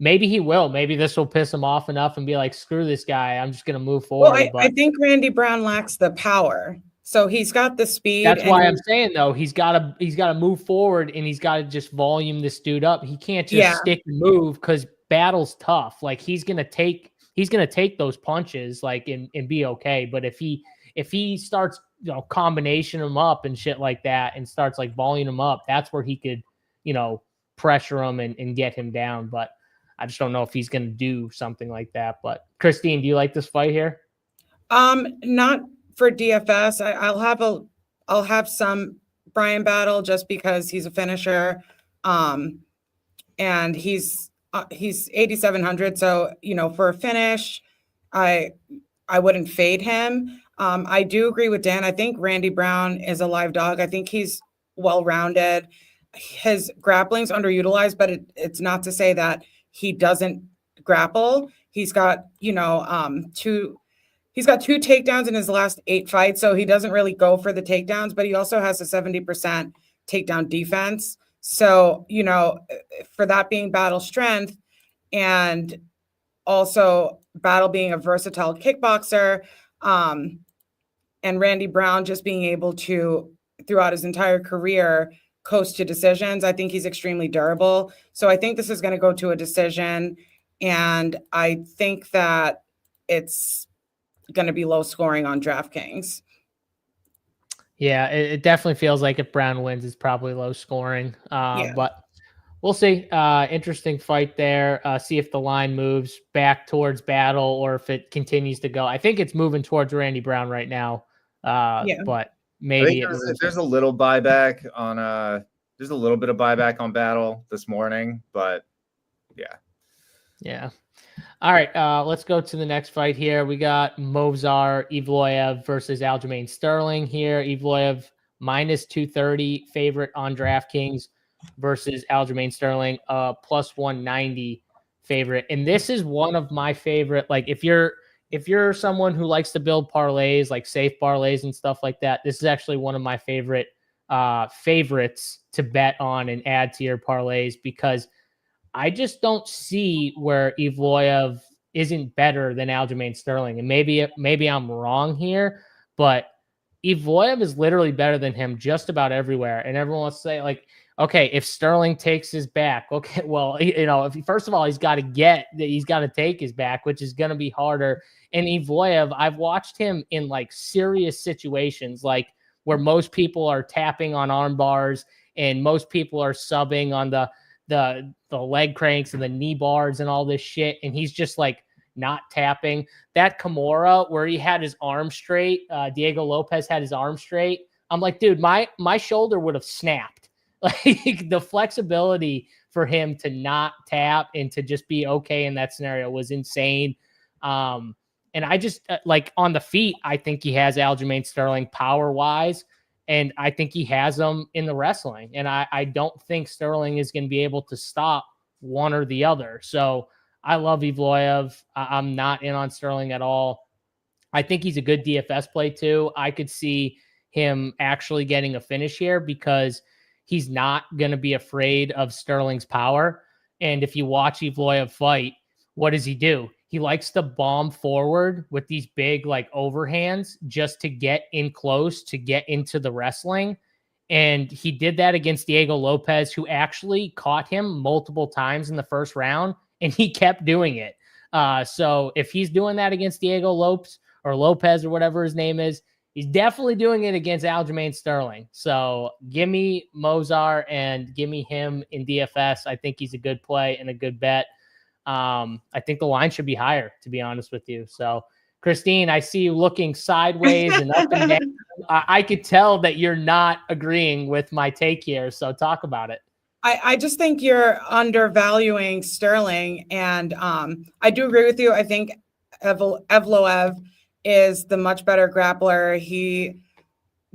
maybe he will. Maybe this will piss him off enough and be like, screw this guy. I'm just going to move forward. Well, I think Randy Brown lacks the power. So he's got the speed. That's why I'm saying though, he's got to move forward and he's got to just volume this dude up. He can't just stick and move because Battle's tough. Like he's gonna take those punches like and be okay. But if he starts, you know, combination him up and shit like that and starts like volume him up, that's where he could, you know, pressure him and get him down. But I just don't know if he's gonna do something like that. But Christine, do you like this fight here? Not for DFS. I'll have some Brian Battle just because he's a finisher. And he's 8,700. So, you know, for a finish, I wouldn't fade him. I do agree with Dan. I think Randy Brown is a live dog. I think he's well-rounded. His grappling's underutilized, but it's not to say that he doesn't grapple. He's got, you know, He's got 2 takedowns in his last 8 fights, so he doesn't really go for the takedowns, but he also has a 70% takedown defense. So, you know, for that being Battle strength and also Battle being a versatile kickboxer, and Randy Brown just being able to, throughout his entire career, coast to decisions, I think he's extremely durable. So I think this is going to go to a decision. And I think that it's going to be low scoring on DraftKings. Yeah, it definitely feels like if Brown wins, it's probably low scoring. But we'll see. Interesting fight there. See if the line moves back towards Battle or if it continues to go. I think it's moving towards Randy Brown right now. But maybe there's a little buyback on there's a little bit of buyback on Battle this morning, but yeah. All right, let's go to the next fight here. We got Movsar Evloev versus Aljamain Sterling here. Evloev minus 230 favorite on DraftKings versus Aljamain Sterling plus 190 favorite. And this is one of my favorite. Like if you're someone who likes to build parlays, like safe parlays and stuff like that, this is actually one of my favorite favorites to bet on and add to your parlays, because I just don't see where Evloev isn't better than Aljamain Sterling. And maybe I'm wrong here, but Evloev is literally better than him just about everywhere. And everyone wants to say, like, okay, if Sterling takes his back, okay, well, first of all, he's got to take his back, which is going to be harder. And Evloev, I've watched him in like serious situations, like where most people are tapping on arm bars and most people are subbing on the leg cranks and the knee bars and all this shit, and he's just like not tapping. That Kimura where he had his arm straight, Diego Lopez had his arm straight, I'm like, dude, my shoulder would have snapped. Like the flexibility for him to not tap and to just be okay in that scenario was insane. And I just like on the feet, I think he has Aljamain Sterling power wise. And I think he has them in the wrestling. And I don't think Sterling is going to be able to stop one or the other. So I love Evloev. I'm not in on Sterling at all. I think he's a good DFS play too. I could see him actually getting a finish here because he's not going to be afraid of Sterling's power. And if you watch Evloev fight, what does he do? He likes to bomb forward with these big like overhands just to get in close, to get into the wrestling. And he did that against Diego Lopez, who actually caught him multiple times in the first round, and he kept doing it. So if he's doing that against Diego Lopez or whatever his name is, he's definitely doing it against Aljamain Sterling. So give me Movsar and give me him in DFS. I think he's a good play and a good bet. I think the line should be higher, to be honest with you. So, Christine, I see you looking sideways and up and down. I could tell that you're not agreeing with my take here. So talk about it. I just think you're undervaluing Sterling. And I do agree with you. I think Evloev is the much better grappler. He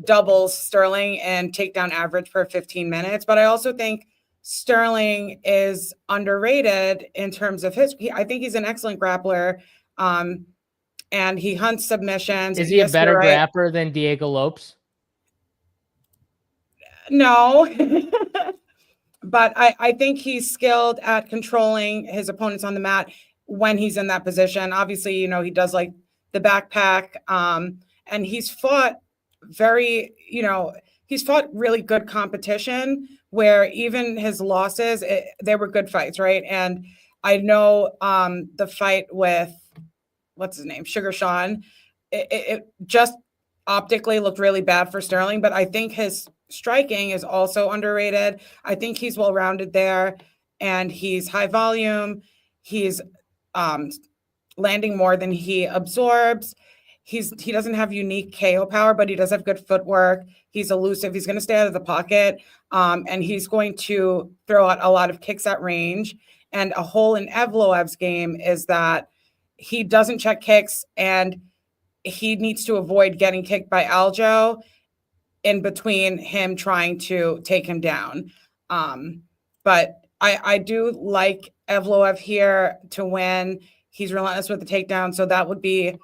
doubles Sterling in takedown average per 15 minutes. But I also think Sterling is underrated in terms of I think he's an excellent grappler, and he hunts submissions. Is he a better grappler than Diego Lopez? No, but I think he's skilled at controlling his opponents on the mat when he's in that position. Obviously, he does like the backpack, and he's fought he's fought really good competition where even his losses, they were good fights, right? And I know the fight with, what's his name, Sugar Sean, it just optically looked really bad for Sterling, but I think his striking is also underrated. I think he's well-rounded there, and he's high volume. He's landing more than he absorbs. He doesn't have unique KO power, but he does have good footwork. He's elusive. He's going to stay out of the pocket. And he's going to throw out a lot of kicks at range. And a hole in Evloev's game is that he doesn't check kicks, and he needs to avoid getting kicked by Aljo in between him trying to take him down. But I do like Evloev here to win. He's relentless with the takedown. So that would be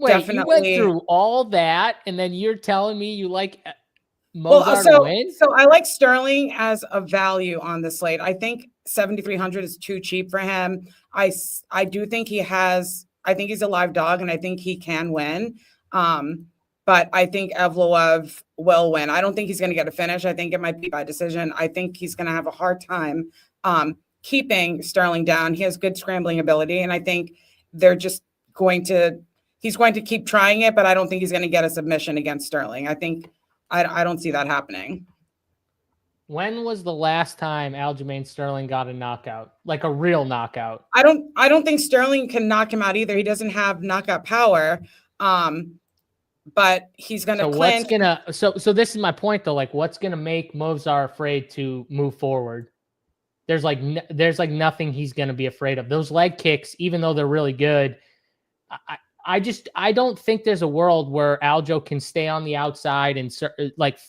definitely. You went through all that, and then you're telling me you like Movsar to win? So I like Sterling as a value on the slate. I think 7,300 is too cheap for him. I do think I think he's a live dog, and I think he can win. But I think Evloev will win. I don't think he's going to get a finish. I think it might be by decision. I think he's going to have a hard time keeping Sterling down. He has good scrambling ability, and I think they're just he's going to keep trying it, but I don't think he's going to get a submission against Sterling. I don't see that happening. When was the last time Aljamain Sterling got a knockout, like a real knockout? I don't think Sterling can knock him out either. He doesn't have knockout power. But he's going to clinch. So this is my point though. Like, what's going to make Movsar afraid to move forward? There's like nothing he's going to be afraid of. Those leg kicks, even though they're really good, I don't think there's a world where Aljo can stay on the outside and like.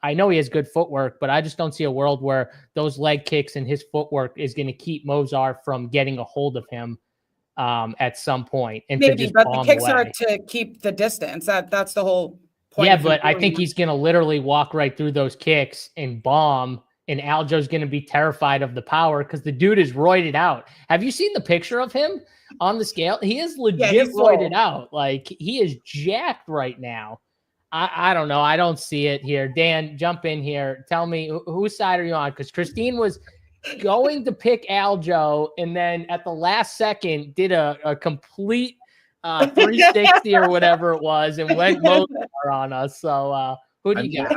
I know he has good footwork, but I just don't see a world where those leg kicks and his footwork is going to keep Movsar from getting a hold of him at some point. And maybe, but the kicks are to keep the distance. That's the whole point. Yeah, but I think he's going to literally walk right through those kicks and bomb, and Aljo's going to be terrified of the power because the dude is roided out. Have you seen the picture of him on the scale? He is legit roided out. Like, he is jacked right now. I don't know. I don't see it here. Dan, jump in here. Tell me, whose side are you on? Because Christine was going to pick Aljo, and then at the last second did a complete 360 or whatever it was, and went Movsar on us. So who do you got?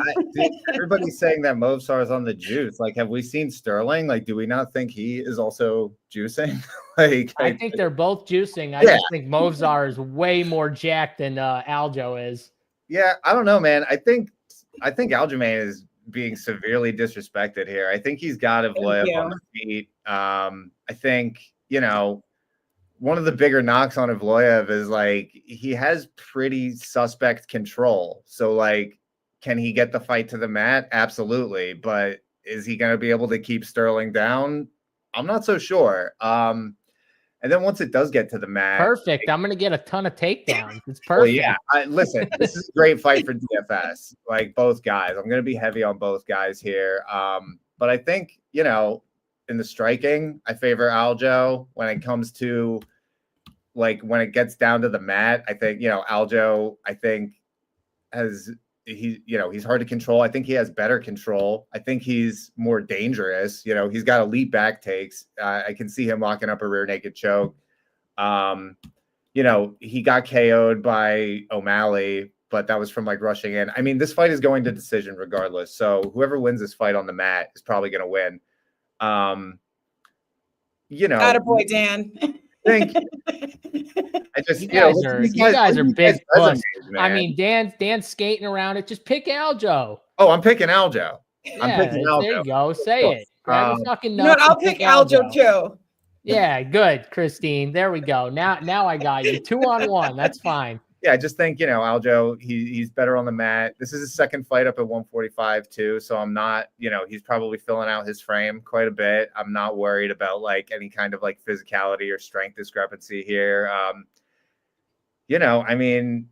Everybody's saying that Movsar is on the juice. Like, have we seen Sterling? Like, do we not think he is also juicing? I think they're both juicing. I just think Movsar is way more jacked than Aljo is. Yeah, I don't know, man. I think Aljamain is being severely disrespected here. I think he's got Evloev on the feet. I think, one of the bigger knocks on Evloev is like he has pretty suspect control. So like, can he get the fight to the mat? Absolutely. But is he going to be able to keep Sterling down? I'm not so sure. And then once it does get to the mat, perfect. I'm going to get a ton of takedowns. It's perfect. Well, yeah. Listen, this is a great fight for DFS. Like, both guys. I'm going to be heavy on both guys here. But I think, in the striking, I favor Aljo. When it comes to, like, when it gets down to the mat, I think, Aljo, I think he's hard to control. I think he has better control. I think he's more dangerous. He's got elite back takes. I can see him locking up a rear naked choke. He got KO'd by O'Malley, but that was from like rushing in. I mean, this fight is going to decision regardless. So whoever wins this fight on the mat is probably going to win. Attaboy, Dan. Thank you. I just, you guys are big puss. I mean, Dan's skating around it. Just pick Aljo. Oh, I'm picking Aljo. Yeah, I'm picking Aljo. There you go. Say it. Grab a fucking nuts. I'll pick Aljo too. Yeah, good, Christine. There we go. Now I got you. 2-on-1. That's fine. Yeah, I just think, Aljo, he's better on the mat. This is his second fight up at 145 too. So I'm not, he's probably filling out his frame quite a bit. I'm not worried about like any kind of like physicality or strength discrepancy here. I mean,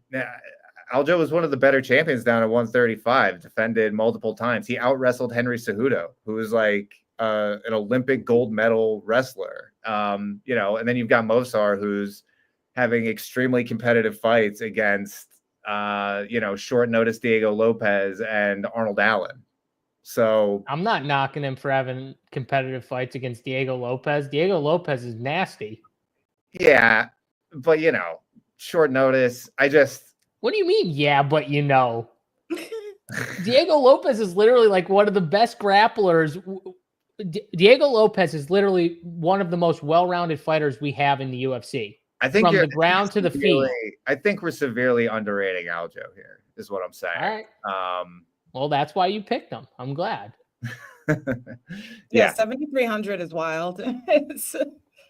Aljo was one of the better champions down at 135, defended multiple times. He out-wrestled Henry Cejudo, who was like an Olympic gold medal wrestler. And then you've got Movsar, who's having extremely competitive fights against, short notice Diego Lopez and Arnold Allen. So I'm not knocking him for having competitive fights against Diego Lopez. Diego Lopez is nasty. Yeah, but short notice. What do you mean? Yeah, but Diego Lopez is literally like one of the best grapplers. Diego Lopez is literally one of the most well-rounded fighters we have in the UFC. I think from the ground to the feet. I think we're severely underrating Aljo here, is what I'm saying. All right. Well, that's why you picked him. I'm glad. Yeah, 7,300 is wild.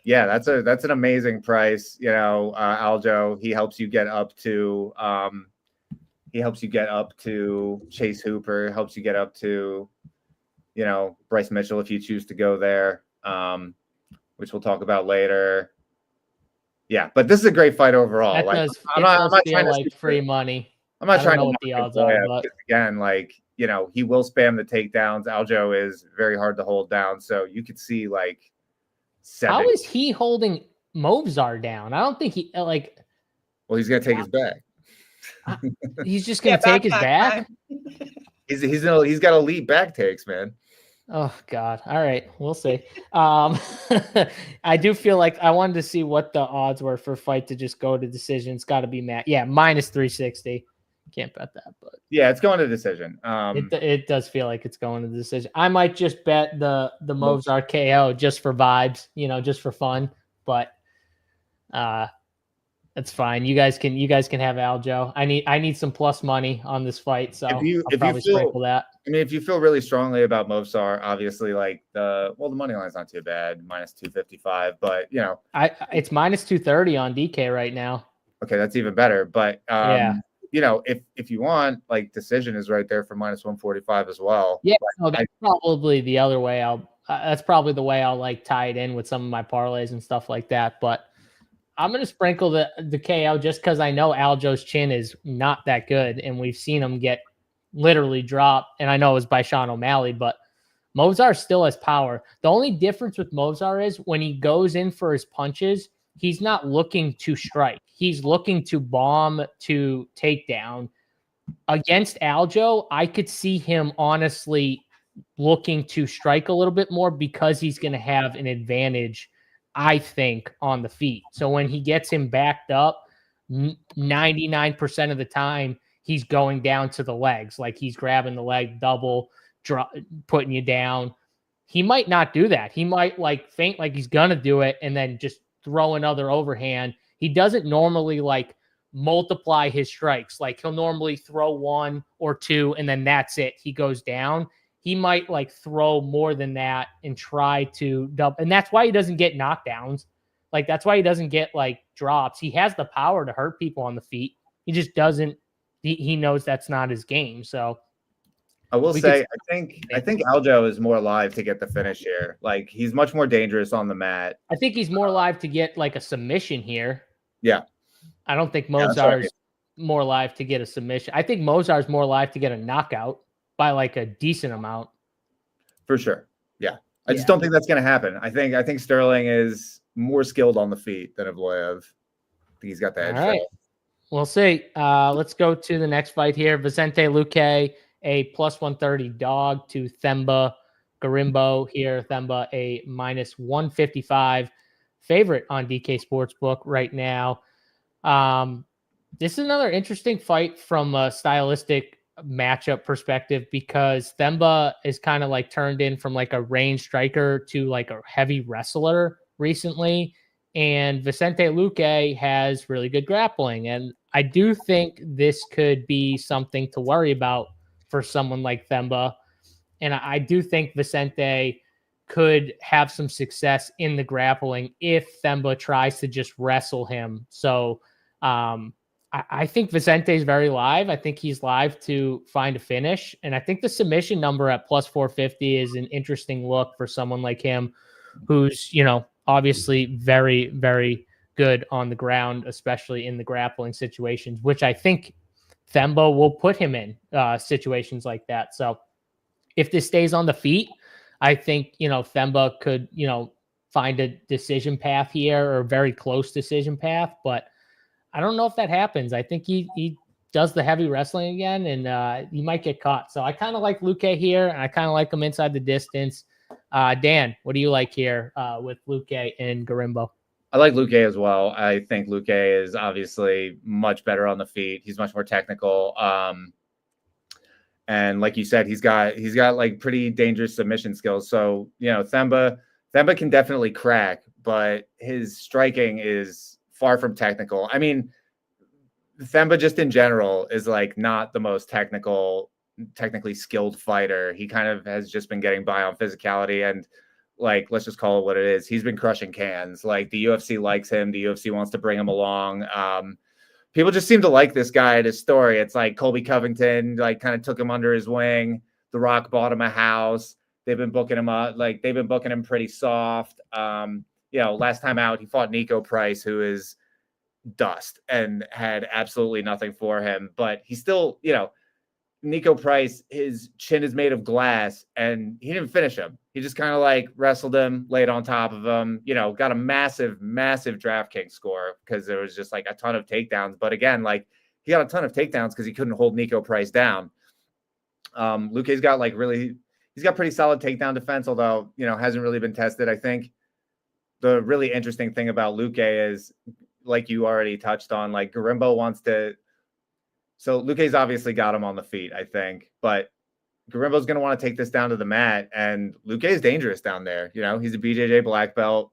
Yeah, that's an amazing price. Aljo, he helps you get up to Chase Hooper, helps you get up to, Bryce Mitchell if you choose to go there, which we'll talk about later. Yeah, but this is a great fight overall. That I'm not trying to like free money. I'm not trying to know what the odds are, but again, he will spam the takedowns. Aljo is very hard to hold down, so you could see like 7. How is he holding Movsar down? I don't think he like. Well, he's gonna take his back. He's just gonna take his back. He's got elite back takes, man. Oh God. All right. We'll see. I do feel like I wanted to see what the odds were for fight to just go to decision. It's got to be Matt. Yeah. Minus 360. Can't bet that, but Yeah, it's going to decision. it does feel like it's going to the decision. I might just bet the Mozart KO just for vibes, just for fun, but that's fine. You guys can have Aljo. I need some plus money on this fight, so I'll probably sprinkle that. I mean, if you feel really strongly about Movsar, obviously, like the money line's not too bad, minus 255, but it's minus 230 on DK right now. Okay, that's even better. But yeah, if you want, like, decision is right there for minus 145 as well. Yeah, no, that's probably the other way. That's probably the way I'll like tie it in with some of my parlays and stuff like that. But I'm going to sprinkle the KO just because I know Aljo's chin is not that good, and we've seen him get literally dropped. And I know it was by Sean O'Malley, but Mozart still has power. The only difference with Mozart is when he goes in for his punches, he's not looking to strike. He's looking to bomb, to take down. Against Aljo, I could see him honestly looking to strike a little bit more because he's going to have an advantage, I think, on the feet. So when he gets him backed up, 99% of the time, he's going down to the legs. Like he's grabbing the leg, double, putting you down. He might not do that. He might like feint like he's going to do it and then just throw another overhand. He doesn't normally like multiply his strikes. Like he'll normally throw one or two and then that's it. He goes down. He might like throw more than that and try to double. And that's why he doesn't get knockdowns. Like that's why he doesn't get like drops. He has the power to hurt people on the feet. He just doesn't. He knows that's not his game. So I will say, I think Aljo is more alive to get the finish here. Like he's much more dangerous on the mat. I think he's more alive to get like a submission here. Yeah. I don't think Mozart's more alive to get a submission. I think Mozart's more alive to get a knockout by like a decent amount. For sure. Yeah. I just don't think that's going to happen. I think Sterling is more skilled on the feet than Evloev. I think he's got the edge. All right. We'll see. Let's go to the next fight here. Vicente Luque, a plus 130 dog to Themba Garimbo here. Themba, a minus 155 favorite on DK Sportsbook right now. This is another interesting fight from a stylistic matchup perspective because Themba is kind of like turned in from like a range striker to like a heavy wrestler recently. And Vicente Luque has really good grappling. And I do think this could be something to worry about for someone like Themba. And I do think Vicente could have some success in the grappling if Themba tries to just wrestle him. So I think Vicente is very live. I think he's live to find a finish. And I think the submission number at plus 450 is an interesting look for someone like him who's, obviously very, very good on the ground, especially in the grappling situations, which I think Themba will put him in situations like that. So if this stays on the feet, I think, Themba could, find a decision path here or a very close decision path, but I don't know if that happens. I think he does the heavy wrestling again and he might get caught. So I kind of like Luque here and I kind of like him inside the distance. Dan, what do you like here with Luque and Garimbo? I like Luque as well. I think Luque is obviously much better on the feet. He's much more technical. And like you said, he's got like pretty dangerous submission skills. So, Themba can definitely crack, but his striking is far from technical. I mean, Themba just in general is like not the most technically skilled fighter. He kind of has just been getting by on physicality and like, let's just call it what it is. He's been crushing cans. Like the UFC likes him. The UFC wants to bring him along. People just seem to like this guy and his story. It's like Colby Covington, like kind of took him under his wing. The Rock bought him a house. They've been booking him up. Like they've been booking him pretty soft. Last time out, he fought Nico Price, who is dust and had absolutely nothing for him, but he still, Nico Price, his chin is made of glass and he didn't finish him. He just kind of like wrestled him, laid on top of him, got a massive, massive DraftKings score because there was just like a ton of takedowns. But again, like he got a ton of takedowns because he couldn't hold Nico Price down. Luque's got like he's got pretty solid takedown defense, although, hasn't really been tested. I think the really interesting thing about Luque is, like you already touched on, like Gimbo wants to. So Luque's obviously got him on the feet, I think, but Gimbo's going to want to take this down to the mat, and Luque is dangerous down there. He's a BJJ black belt,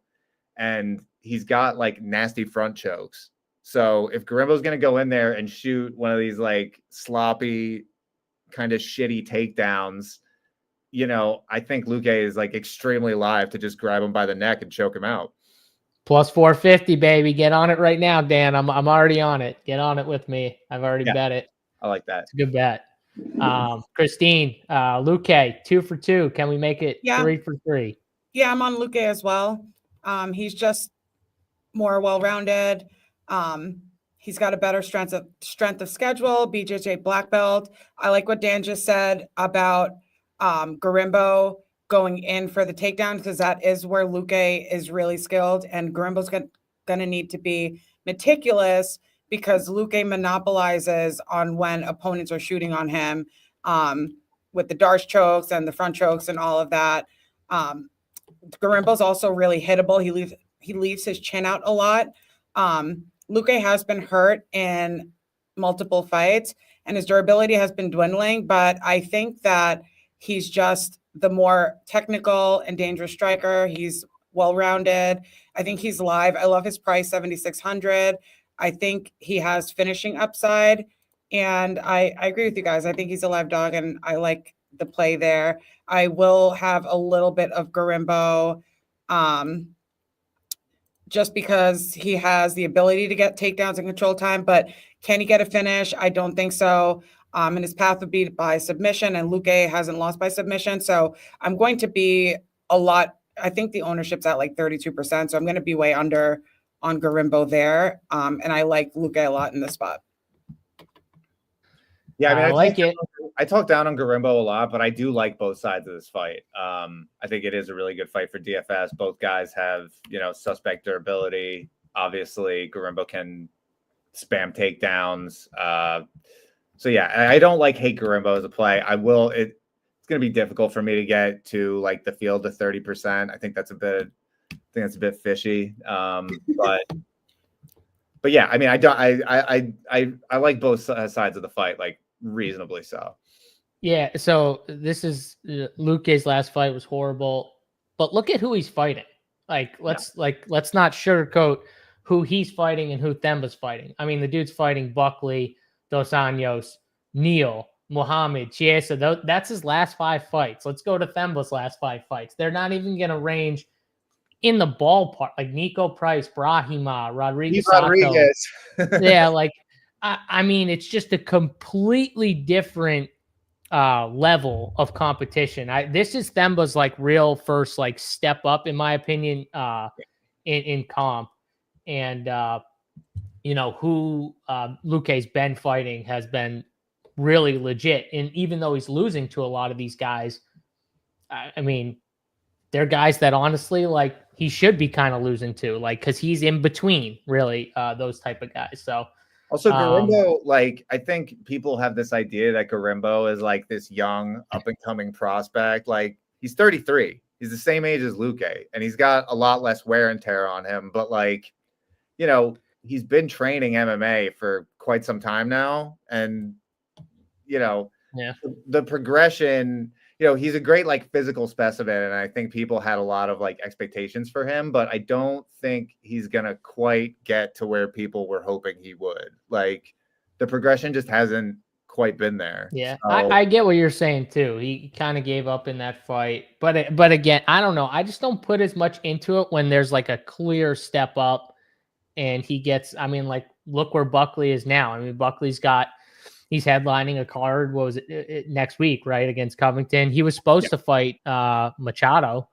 and he's got like nasty front chokes. So if Gimbo's going to go in there and shoot one of these like sloppy, kind of shitty takedowns, I think Luque is like extremely live to just grab him by the neck and choke him out. Plus 450, baby. Get on it right now, Dan. I'm already on it. Get on it with me. I've already bet it. I like that. It's a good bet. Christine, Luque, 2 for 2. Can we make it 3 for 3? Yeah, I'm on Luque as well. He's just more well-rounded. He's got a better strength of schedule, BJJ black belt. I like what Dan just said about Gimbo going in for the takedown, because that is where Luque is really skilled, and Gimbo's going to need to be meticulous, because Luque monopolizes on when opponents are shooting on him with the Darce chokes and the front chokes and all of that. Gimbo's also really hittable. He leaves his chin out a lot. Luque has been hurt in multiple fights, and his durability has been dwindling, but I think that he's just the more technical and dangerous striker. He's well-rounded. I think he's live. I love his price, 7,600. I think he has finishing upside, and I agree with you guys. I think he's a live dog, and I like the play there. I will have a little bit of Gimbo, just because he has the ability to get takedowns and control time, but can he get a finish? I don't think so. And his path would be by submission, and Luque hasn't lost by submission. So I'm going to be a lot. I think the ownership's at like 32%. So I'm going to be way under on Gimbo there. And I like Luque a lot in this spot. Yeah, I mean, I like it. I talk down on Gimbo a lot, but I do like both sides of this fight. I think it is a really good fight for DFS. Both guys have, suspect durability. Obviously, Gimbo can spam takedowns. So yeah, I don't hate Gimbo as a play. I will. It's going to be difficult for me to get to like the field to 30%. I think that's a bit fishy. But yeah, I mean, I like both sides of the fight, like reasonably so. Yeah. So this is Luque's last fight was horrible, but look at who he's fighting. Let's not sugarcoat who he's fighting and who Themba's fighting. I mean, the dude's fighting Buckley, Dos Anjos, Neal, Muhammad, Chesa. That's his last 5 fights. Let's go to Themba's last 5 fights. They're not even going to range in the ballpark. Like Nico Price, Brahima, Rodriguez. Yeah, I mean, it's just a completely different level of competition. This is Themba's real first step up, in my opinion, in comp. And who Luque's been fighting has been really legit. And even though he's losing to a lot of these guys, I mean, they're guys that honestly he should be kind of losing to, because he's in between really those type of guys. So also Gimbo, I think people have this idea that Gimbo is this young up and coming prospect. He's 33. He's the same age as Luque, and he's got a lot less wear and tear on him. But he's been training MMA for quite some time now. And, the progression, he's a great physical specimen. And I think people had a lot of expectations for him, but I don't think he's going to quite get to where people were hoping he would. The progression just hasn't quite been there. Yeah, so. I get what you're saying too. He kind of gave up in that fight, but again, I don't know. I just don't put as much into it when there's a clear step up. And he gets, I mean, look where Buckley is now. I mean, he's headlining a card. What was it next week, right? Against Covington. He was supposed to fight Machado,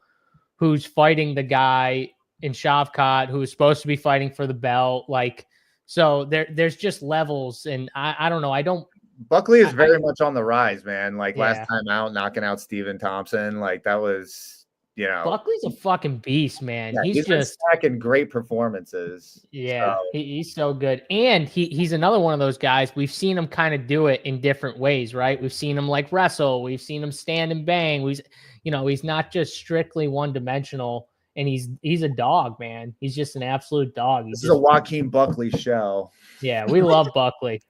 who's fighting the guy in Shavkat, who was supposed to be fighting for the belt. So there's just levels. And I don't know. Buckley is very much on the rise, man. Last time out, knocking out Stephen Thompson. That was, you know, Buckley's a fucking beast, man. yeah, he's been just stacking great performances. yeah, So, he's so good. And he's another one of those guys. We've seen him kind of do it in different ways, right? We've seen him like wrestle. We've seen him stand and bang. He's not just strictly one dimensional. And he's a dog, man. He's just an absolute dog. this is a Joaquin Buckley show. Yeah, we love Buckley.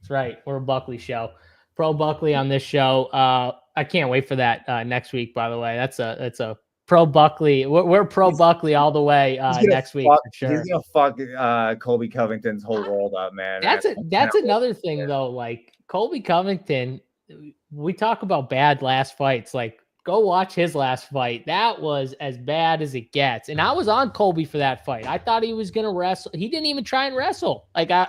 That's right. We're a Buckley show. Pro Buckley on this show. I can't wait for that next week, by the way. That's a pro Buckley. We're pro Buckley all the way next week for sure. He's gonna fuck Colby Covington's whole world up, man. That's another thing though. Like Colby Covington, we talk about bad last fights. Like go watch his last fight. That was as bad as it gets. And I was on Colby for that fight. I thought he was gonna wrestle. He didn't even try and wrestle. Like I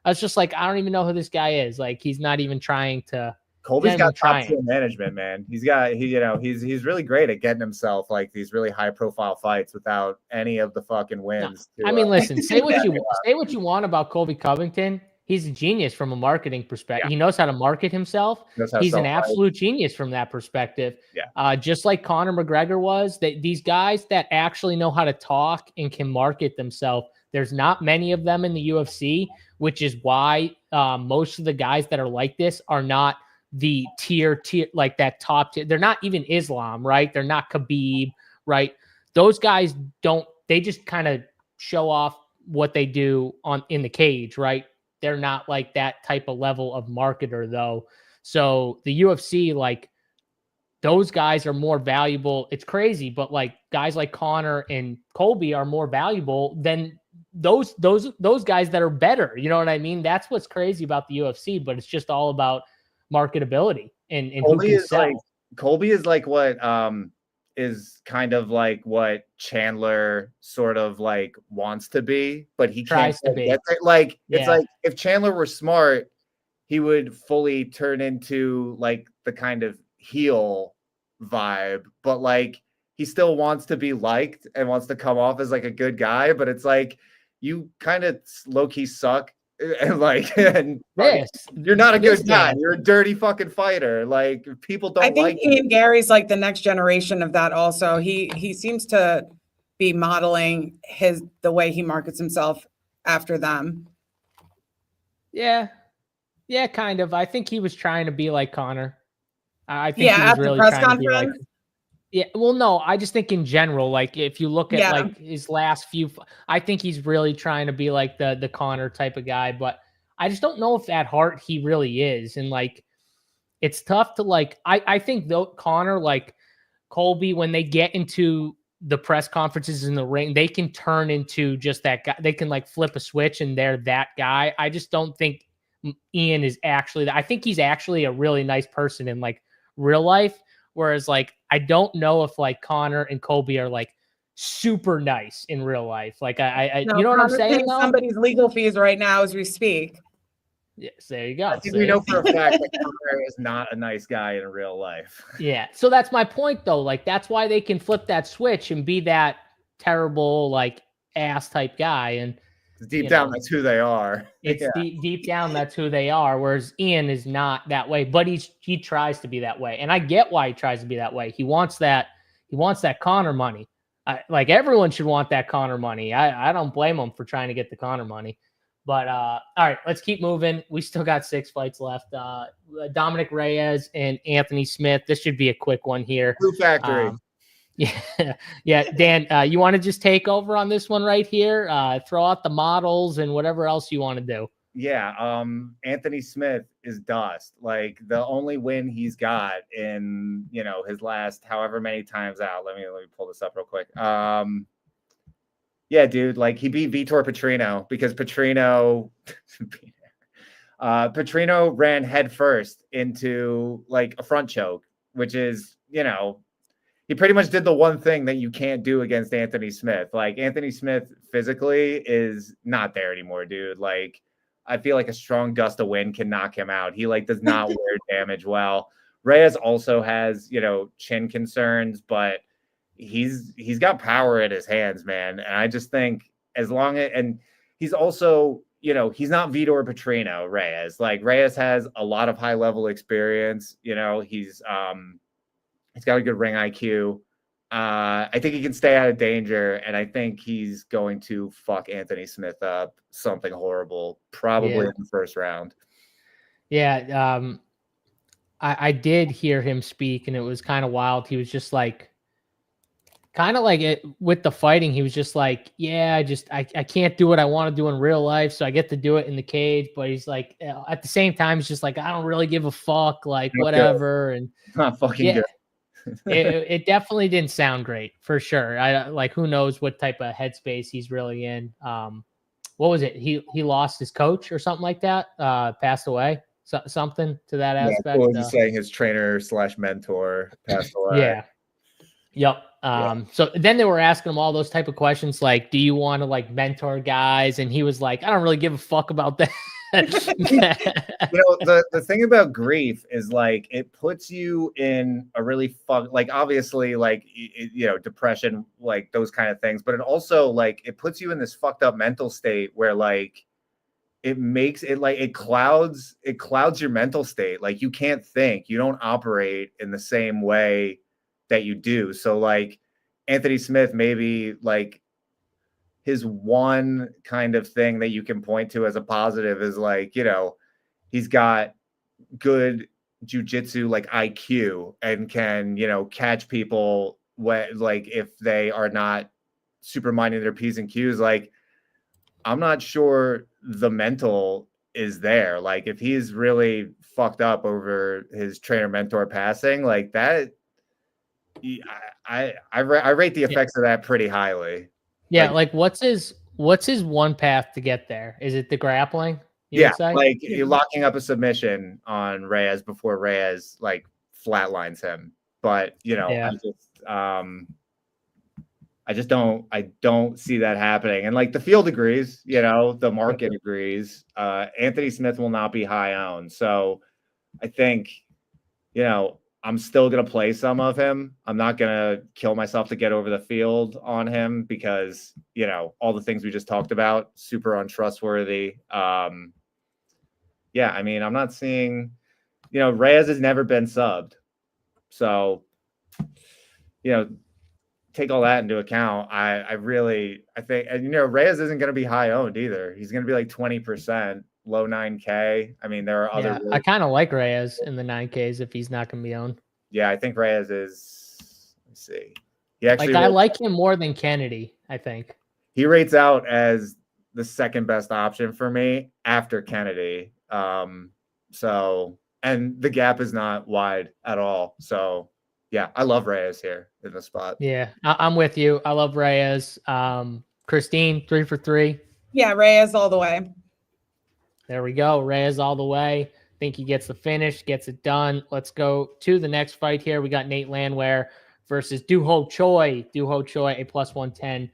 was just like, I don't even know who this guy is. Like he's not even trying to. Colby's got top tier management, man. He's really great at getting himself like these really high profile fights without any of the fucking wins. No. I mean, listen, say what you want about Colby Covington. He's a genius from a marketing perspective. Yeah. He knows how to market himself. He's an absolute genius from that perspective. Yeah. Just like Conor McGregor was. These guys that actually know how to talk and can market themselves. There's not many of them in the UFC, which is why most of the guys that are like this are not the tier like that top tier. They're not even Islam, right? They're not Khabib, right? Those guys they just kind of show off what they do in the cage, right? They're not like that type of level of marketer though. So the UFC, like those guys are more valuable. It's crazy, but like guys like Conor and Colby are more valuable than those guys that are better. You know what I mean? That's what's crazy about the UFC, but it's just all about marketability and Colby is like what is kind of like what Chandler sort of like wants to be, but he tries can't to be. It's like if Chandler were smart, he would fully turn into like the kind of heel vibe, but like he still wants to be liked and wants to come off as like a good guy, but it's like you kind of low-key suck. And you're not a good guy. You're a dirty fucking fighter. Like people don't. I think Ian Gary's like the next generation of that. Also, he seems to be modeling the way he markets himself after them. Yeah, kind of. I think he was trying to be like Conor. I think he was really trying to be like. Yeah, well, no, I just think in general, like if you look at like his last few, I think he's really trying to be like the Conor type of guy, but I just don't know if at heart he really is. And like, it's tough to like, I think though Conor, like Colby, when they get into the press conferences in the ring, they can turn into just that guy. They can like flip a switch and they're that guy. I just don't think Ian is actually I think he's actually a really nice person in like real life. Whereas, like, I don't know if like Conor and Colby are like super nice in real life. Like, you know what I'm saying? Somebody's legal fees right now as we speak. Yes, there you go. I think we know for a fact that Conor is not a nice guy in real life. Yeah, so that's my point, though. Like, that's why they can flip that switch and be that terrible, like, ass type guy. And deep down, that's who they are. It's deep down, that's who they are. Whereas Ian is not that way, but he tries to be that way, and I get why he tries to be that way. He wants that Conor money. Like everyone should want that Conor money. I don't blame him for trying to get the Conor money. But all right, let's keep moving. We still got 6 fights left. Dominic Reyes and Anthony Smith. This should be a quick one here. Blue Factory. Yeah. Dan, you want to just take over on this one right here? Throw out the models and whatever else you want to do. Yeah. Anthony Smith is dust. Like the only win he's got in, his last however many times out. Let me pull this up real quick. Yeah, dude, like he beat Vitor Petrino because Petrino ran headfirst into like a front choke, which is, he pretty much did the one thing that you can't do against Anthony Smith. Like Anthony Smith physically is not there anymore, dude. Like I feel like a strong gust of wind can knock him out. He like does not wear damage well. Reyes also has, chin concerns, but he's got power in his hands, man. And I just think and he's also, he's not Vitor Petrino, Reyes. Like Reyes has a lot of high level experience. He's got a good ring IQ. I think he can stay out of danger, and I think he's going to fuck Anthony Smith up something horrible, probably in the first round. Yeah, I did hear him speak, and it was kind of wild. He was just like, kind of like it with the fighting. He was just like, yeah, I can't do what I want to do in real life, so I get to do it in the cage. But he's like, at the same time, he's just like, I don't really give a fuck, like whatever. And it's not fucking good. it definitely didn't sound great for sure. I like, who knows what type of headspace he's really in. What was it? He lost his coach or something like that. Passed away. Something to that aspect. What was he saying? His trainer / mentor passed away. Yeah. Yep. So then they were asking him all those type of questions, like, do you want to like mentor guys? And he was like, I don't really give a fuck about that. The thing about grief is like it puts you in a really like obviously like depression, like those kind of things, but it also like it puts you in this fucked up mental state where like it makes it like it clouds your mental state. Like you can't think, you don't operate in the same way that you do. So like Anthony Smith, maybe like his one kind of thing that you can point to as a positive is like, he's got good jujitsu, like IQ, and can, catch people when, like, if they are not super minding their P's and Q's. Like, I'm not sure the mental is there. Like, if he's really fucked up over his trainer mentor passing, like that, I rate the effects of that pretty highly. Yeah, like what's his one path to get there? Is it the grappling? Like you're locking up a submission on Reyes before Reyes like flatlines him. But I don't see that happening. And like the field agrees, the market agrees. Anthony Smith will not be high owned. So I think, I'm still going to play some of him. I'm not going to kill myself to get over the field on him because, all the things we just talked about, super untrustworthy. I'm not seeing, Reyes has never been subbed. So, take all that into account. I think, and, Reyes isn't going to be high owned either. He's going to be like 20%. Low 9K. I mean, there are other. I kind of like Reyes in the 9Ks if he's not going to be owned. Yeah, I think Reyes is. Let's see. He actually I like him more than Kennedy. I think he rates out as the second best option for me after Kennedy. So, and the gap is not wide at all. So, yeah, I love Reyes here in the spot. Yeah, I'm with you. I love Reyes. Christine, 3 for 3. Yeah, Reyes all the way. There we go. Reyes all the way. I think he gets the finish, gets it done. Let's go to the next fight here. We got Nate Landwehr versus Duho Choy. Duho Choy, a +110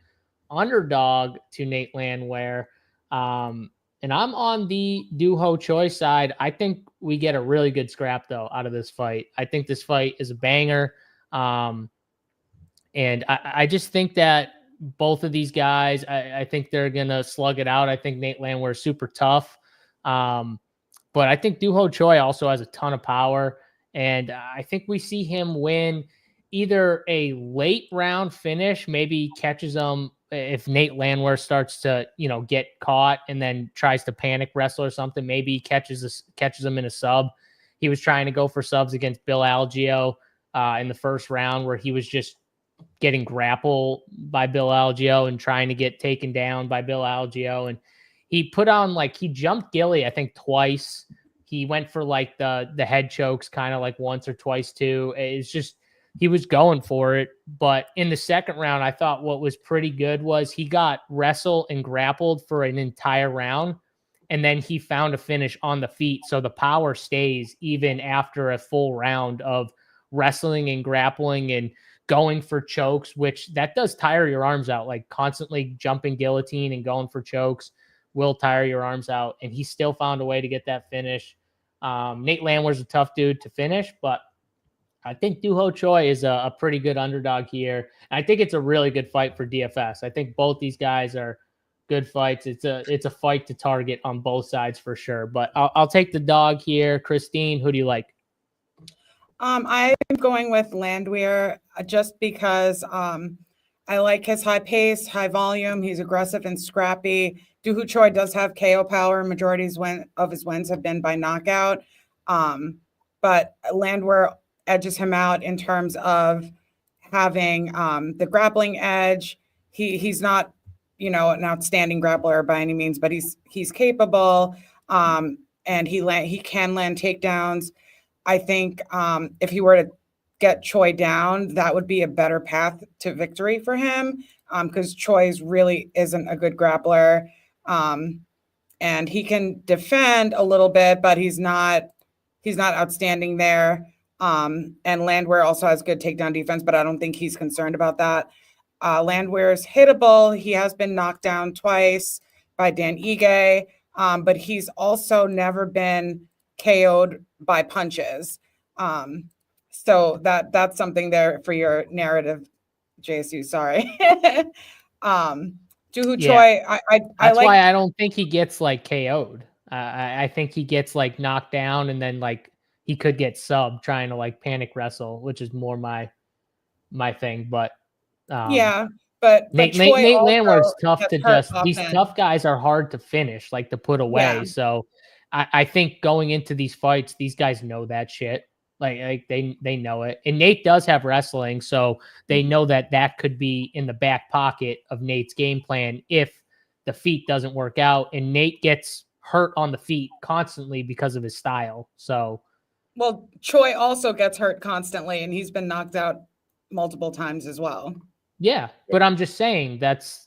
underdog to Nate Landwehr. And I'm on the Duho Choy side. I think we get a really good scrap, though, out of this fight. I think this fight is a banger. And I just think that both of these guys, I think they're going to slug it out. I think Nate Landwehr is super tough. But I think Duho Choy also has a ton of power, and I think we see him win either a late round finish, maybe catches him if Nate Landwehr starts to, get caught and then tries to panic wrestle or something. Maybe he catches him in a sub. He was trying to go for subs against Bill Algeo in the first round, where he was just getting grappled by Bill Algeo and trying to get taken down by Bill Algeo. And he put on, like, he jumped Gilly, I think, twice. He went for like the head chokes kind of like once or twice too. It's just, he was going for it. But in the second round, I thought what was pretty good was he got wrestled and grappled for an entire round. And then he found a finish on the feet. So the power stays even after a full round of wrestling and grappling and going for chokes, which that does tire your arms out. Like constantly jumping guillotine and going for chokes will tire your arms out. And he still found a way to get that finish. Nate Landwehr's a tough dude to finish, but I think Duho Choy is a pretty good underdog here. I think it's a really good fight for DFS. I think both these guys are good fights. It's a fight to target on both sides for sure. But I'll take the dog here. Christine, who do you like? I'm going with Landwehr. just because I like his high pace, high volume. He's aggressive and scrappy. Choy does have KO power. Majorities of his wins have been by knockout. But Landwehr edges him out in terms of having the grappling edge. He's not, an outstanding grappler by any means, but he's capable, and he can land takedowns. I think if he were to get Choy down, that would be a better path to victory for him, because Choy really isn't a good grappler, and he can defend a little bit, but he's not outstanding there. And Landwehr also has good takedown defense, but I don't think he's concerned about that. Landwehr is hittable. He has been knocked down twice by Dan Ige, but he's also never been KO'd by punches. So that's something there for your narrative, JSU. Sorry. Choy, that's why I don't think he gets like KO'd. I think he gets like knocked down, and then like he could get subbed trying to like panic wrestle, which is more my thing. But but Nate Landwehr is tough to just. These tough guys are hard to finish, like to put away. Yeah. So I think going into these fights, these guys know that shit. Like they know it. And Nate does have wrestling, so they know that could be in the back pocket of Nate's game plan if the feet doesn't work out. And Nate gets hurt on the feet constantly because of his style. So, well, Choy also gets hurt constantly, and he's been knocked out multiple times as well. Yeah, but I'm just saying that's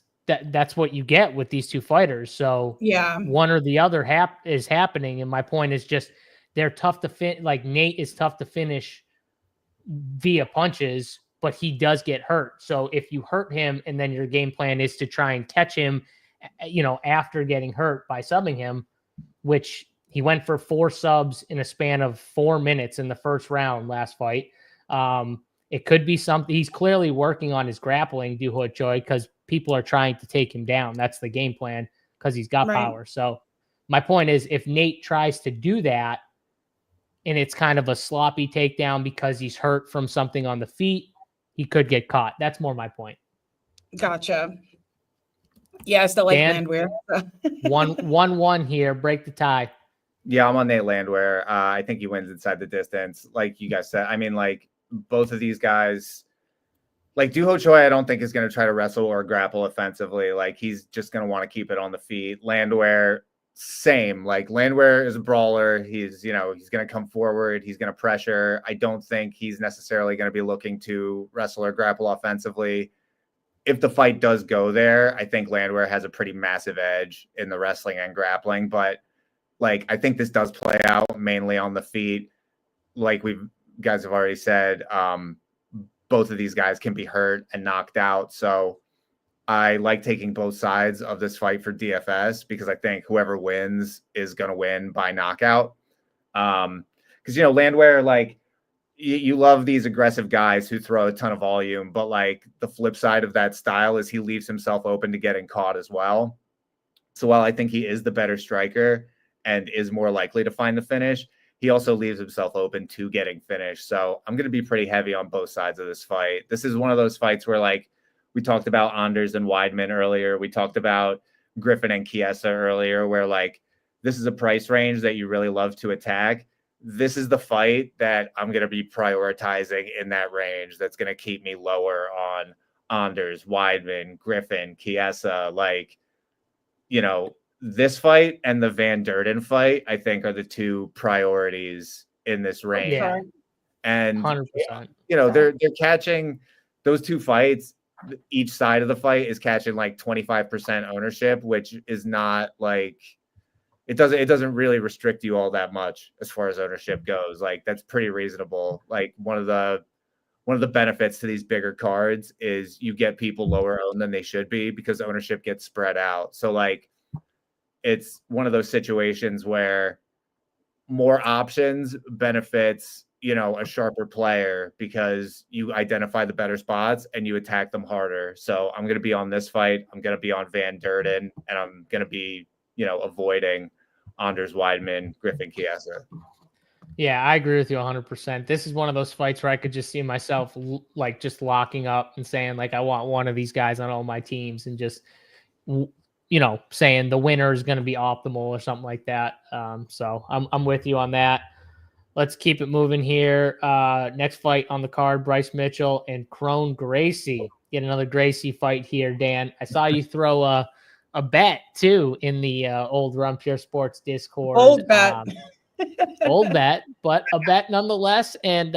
what you get with these two fighters. So yeah, one or the other is happening. And my point is just they're tough to fit. Like Nate is tough to finish via punches, but he does get hurt. So if you hurt him and then your game plan is to try and catch him, after getting hurt by subbing him, which he went for 4 subs in a span of 4 minutes in the first round last fight. It could be something. He's clearly working on his grappling, Choy, because people are trying to take him down. That's the game plan because he's got power. So my point is, if Nate tries to do that and it's kind of a sloppy takedown because he's hurt from something on the feet, he could get caught. That's more my point. Gotcha. Yeah, I still like Landwehr. 1-1 here. Break the tie. Yeah, I'm on Nate Landwehr. I think he wins inside the distance. Like you guys said, I mean, like both of these guys, like Choy, I don't think is going to try to wrestle or grapple offensively. Like he's just going to want to keep it on the feet. Landwehr, same. Like Landwehr is a brawler. He's going to come forward. He's going to pressure. I don't think he's necessarily going to be looking to wrestle or grapple offensively. If the fight does go there, I think Landwehr has a pretty massive edge in the wrestling and grappling. But like, I think this does play out mainly on the feet. Like guys have already said, both of these guys can be hurt and knocked out. So I like taking both sides of this fight for DFS because I think whoever wins is going to win by knockout. Because, Landwehr, like, you love these aggressive guys who throw a ton of volume, but like the flip side of that style is he leaves himself open to getting caught as well. So while I think he is the better striker and is more likely to find the finish, he also leaves himself open to getting finished. So I'm going to be pretty heavy on both sides of this fight. This is one of those fights where, like, we talked about Anders and Weidman earlier. We talked about Griffin and Chesa earlier, where like this is a price range that you really love to attack. This is the fight that I'm going to be prioritizing in that range. That's going to keep me lower on Anders, Weidman, Griffin, Chesa. Like, this fight and the Van Durden fight, I think, are the two priorities in this range. Yeah. And 100%. They're catching those two fights. Each side of the fight is catching like 25% ownership, which is not like it doesn't really restrict you all that much as far as ownership goes. Like that's pretty reasonable. Like one of the benefits to these bigger cards is you get people lower owned than they should be because ownership gets spread out. So like it's one of those situations where more options benefits, a sharper player because you identify the better spots and you attack them harder. So I'm going to be on this fight. I'm going to be on Van Durden, and I'm going to be, avoiding Anders, Weidman, Griffin, Chesa. Yeah, I agree with you 100%. This is one of those fights where I could just see myself like just locking up and saying like I want one of these guys on all my teams and just saying the winner is going to be optimal or something like that. So I'm with you on that. Let's keep it moving here. Next fight on the card: Bryce Mitchell and Crone Gracie. Get another Gracie fight here, Dan. I saw you throw a bet too in the old Run Pure Sports Discord. Old bet. Old bet, but a bet nonetheless. And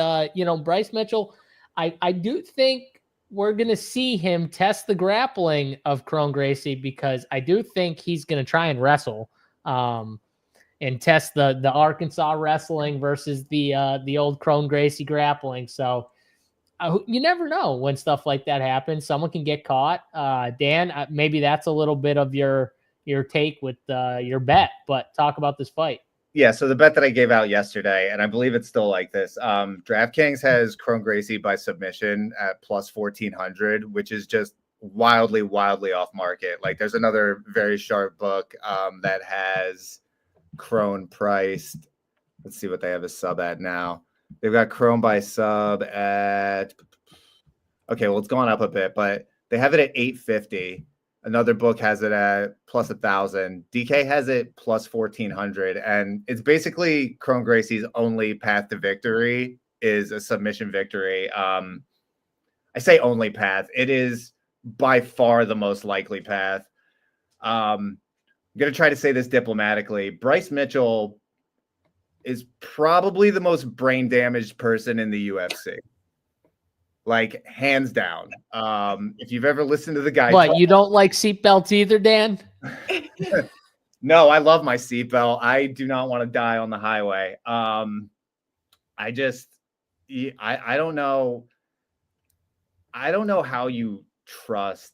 Bryce Mitchell, I do think we're gonna see him test the grappling of Crone Gracie, because I do think he's gonna try and wrestle, and test the Arkansas wrestling versus the old Crone Gracie grappling. So you never know when stuff like that happens. Someone can get caught. Dan, maybe that's a little bit of your take with your bet, but talk about this fight. Yeah, so the bet that I gave out yesterday, and I believe it's still like this, DraftKings has Crone Gracie by submission at plus 1,400, which is just wildly off market. Like, there's another very sharp book that has Crone priced. Let's see what they have a sub at now. They've got Crone by sub at, okay, well, it's gone up a bit, but they have it at 850. Another book has it at plus 1,000. DK has it plus 1,400. And it's basically Crone Gracie's only path to victory is a submission victory. I say only path. It is by far the most likely path. I'm going to try to say this diplomatically. Bryce Mitchell is probably the most brain damaged person in the UFC. Like, hands down. If you've ever listened to the guy. What, you don't like seatbelts either, Dan? No, I love my seatbelt. I do not want to die on the highway. I don't know. I don't know how you trust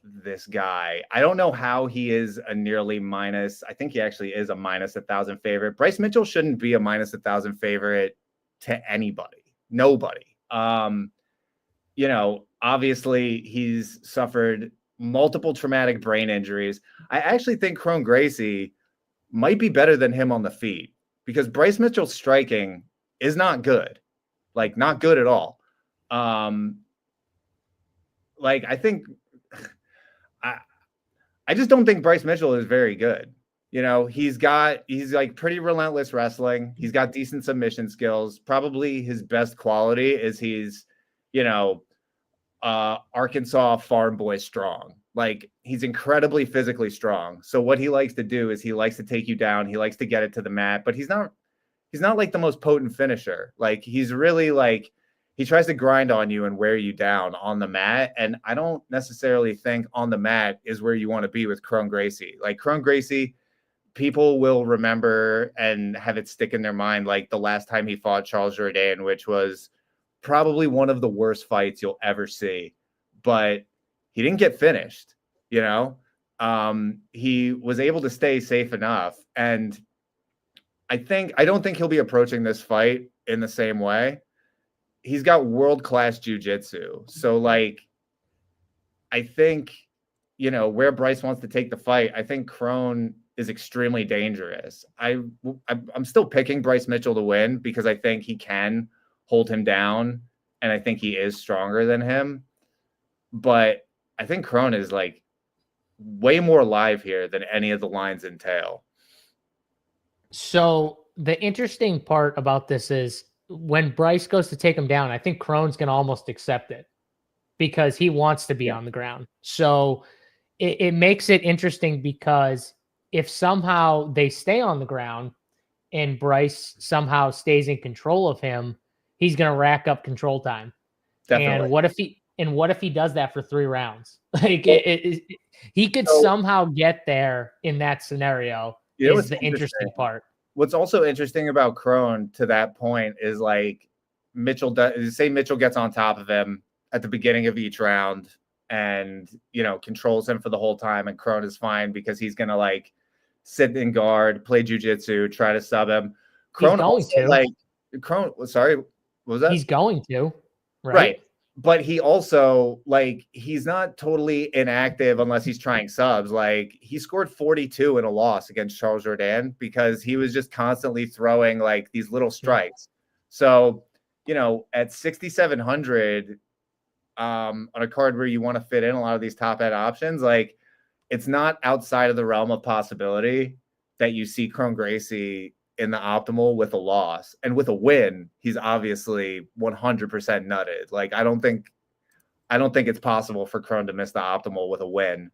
this guy. I don't know how he is a nearly minus. I think he actually is a minus 1,000 favorite. Bryce Mitchell shouldn't be a minus 1,000 favorite to anybody. Nobody. Obviously he's suffered multiple traumatic brain injuries. I actually think Crone Gracie might be better than him on the feet, because Bryce Mitchell's striking is not good. Like, not good at all. I think I just don't think Bryce Mitchell is very good. He's like pretty relentless wrestling. He's got decent submission skills. Probably his best quality is he's, Arkansas farm boy strong. Like, he's incredibly physically strong. So what he likes to do is he likes to take you down. He likes to get it to the mat, but he's not like the most potent finisher. Like, he's really like, he tries to grind on you and wear you down on the mat. And I don't necessarily think on the mat is where you want to be with Crone Gracie. Like, Crone Gracie, people will remember and have it stick in their mind, like the last time he fought Charles Jourdain, which was probably one of the worst fights you'll ever see. But he didn't get finished, he was able to stay safe enough. And I don't think he'll be approaching this fight in the same way. He's got world-class jiu-jitsu. So, like, I think, where Bryce wants to take the fight, I think Crone is extremely dangerous. I'm still picking Bryce Mitchell to win, because I think he can hold him down, and I think he is stronger than him. But I think Crone is, like, way more live here than any of the lines entail. So the interesting part about this is, when Bryce goes to take him down, I think Crone's going to almost accept it, because he wants to be on the ground. So it makes it interesting, because if somehow they stay on the ground and Bryce somehow stays in control of him, he's going to rack up control time. Definitely. And what if he does that for 3 rounds? Like, he could somehow get there in that scenario. Is the interesting part. What's also interesting about Crone to that point is, like, Mitchell gets on top of him at the beginning of each round and, controls him for the whole time. And Crone is fine, because he's going to, like, sit in guard, play jiu-jitsu, try to sub him. Crone sorry, what was that? He's going to, right? but he also, like, he's not totally inactive unless he's trying subs. Like, he scored 42 in a loss against Charles Jourdain because he was just constantly throwing like these little strikes. So, at 6,700 on a card where you want to fit in a lot of these top end options, like, it's not outside of the realm of possibility that you see Gracie in the optimal with a loss. And with a win, he's obviously 100% nutted. Like, I don't think it's possible for Kron to miss the optimal with a win.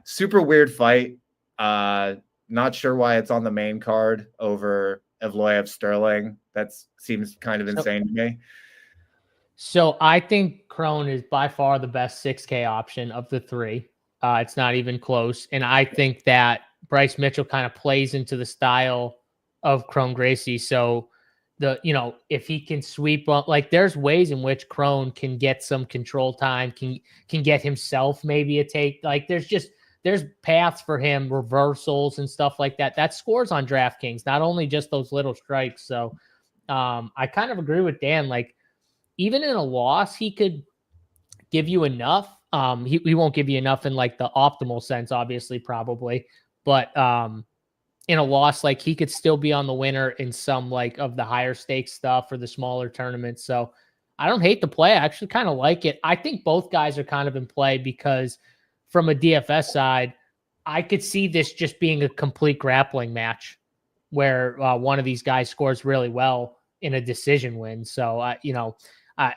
Super weird fight. Not sure why it's on the main card over Evloev Sterling. That seems kind of insane to me. So I think Kron is by far the best 6K option of the three. It's not even close. And I think that Bryce Mitchell kind of plays into the style of Gracie. So if he can sweep up, like, there's ways in which Kron can get some control time, can get himself maybe a take. Like, there's paths for him, reversals and stuff like that. That scores on DraftKings, not only just those little strikes. So I kind of agree with Dan. Like, even in a loss, he could give you enough. He won't give you enough in like the optimal sense, obviously, probably. But in a loss, like, he could still be on the winner in some like of the higher stakes stuff or the smaller tournaments. So I don't hate the play. I actually kind of like it. I think both guys are kind of in play because from a DFS side, I could see this just being a complete grappling match where one of these guys scores really well in a decision win. So,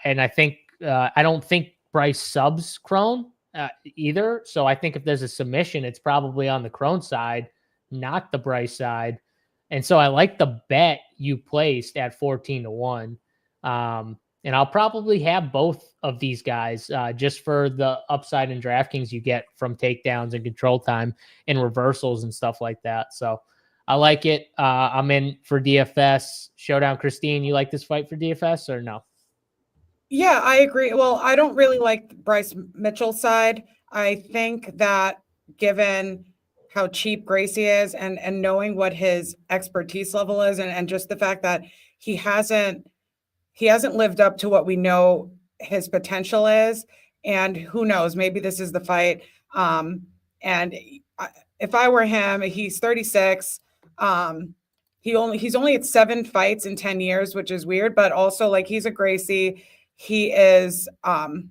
and I think I don't think Bryce subs Kron either. So I think if there's a submission, it's probably on the Kron side, not the Bryce side. And so I like the bet you placed at 14-1. And I'll probably have both of these guys just for the upside in DraftKings you get from takedowns and control time and reversals and stuff like that. So I like it. I'm in for DFS. Showdown. Christine, you like this fight for DFS or no? Yeah, I agree. Well, I don't really like Bryce Mitchell's side. I think that given how cheap Gracie is and knowing what his expertise level is and just the fact that he hasn't lived up to what we know his potential is, and who knows, maybe this is the fight. And if I were him, he's 36. He's only had 7 fights in 10 years, which is weird, but also, like, he's a Gracie. He is an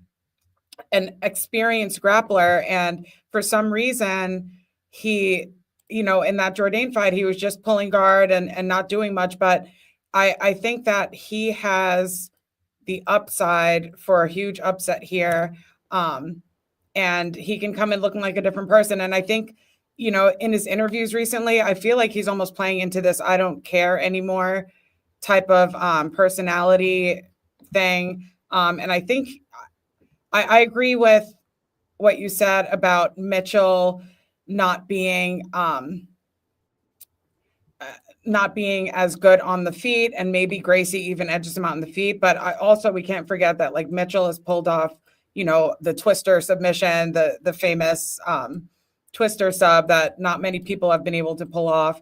experienced grappler, and for some reason he, in that Jourdain fight, he was just pulling guard and not doing much. But I think that he has the upside for a huge upset here, and he can come in looking like a different person. And I think, in his interviews recently, I feel like he's almost playing into this "I don't care anymore" type of personality thing. And I think I agree with what you said about Mitchell not being as good on the feet, and maybe Gracie even edges him out on the feet. But we can't forget that, like, Mitchell has pulled off, the twister submission, the famous twister sub that not many people have been able to pull off.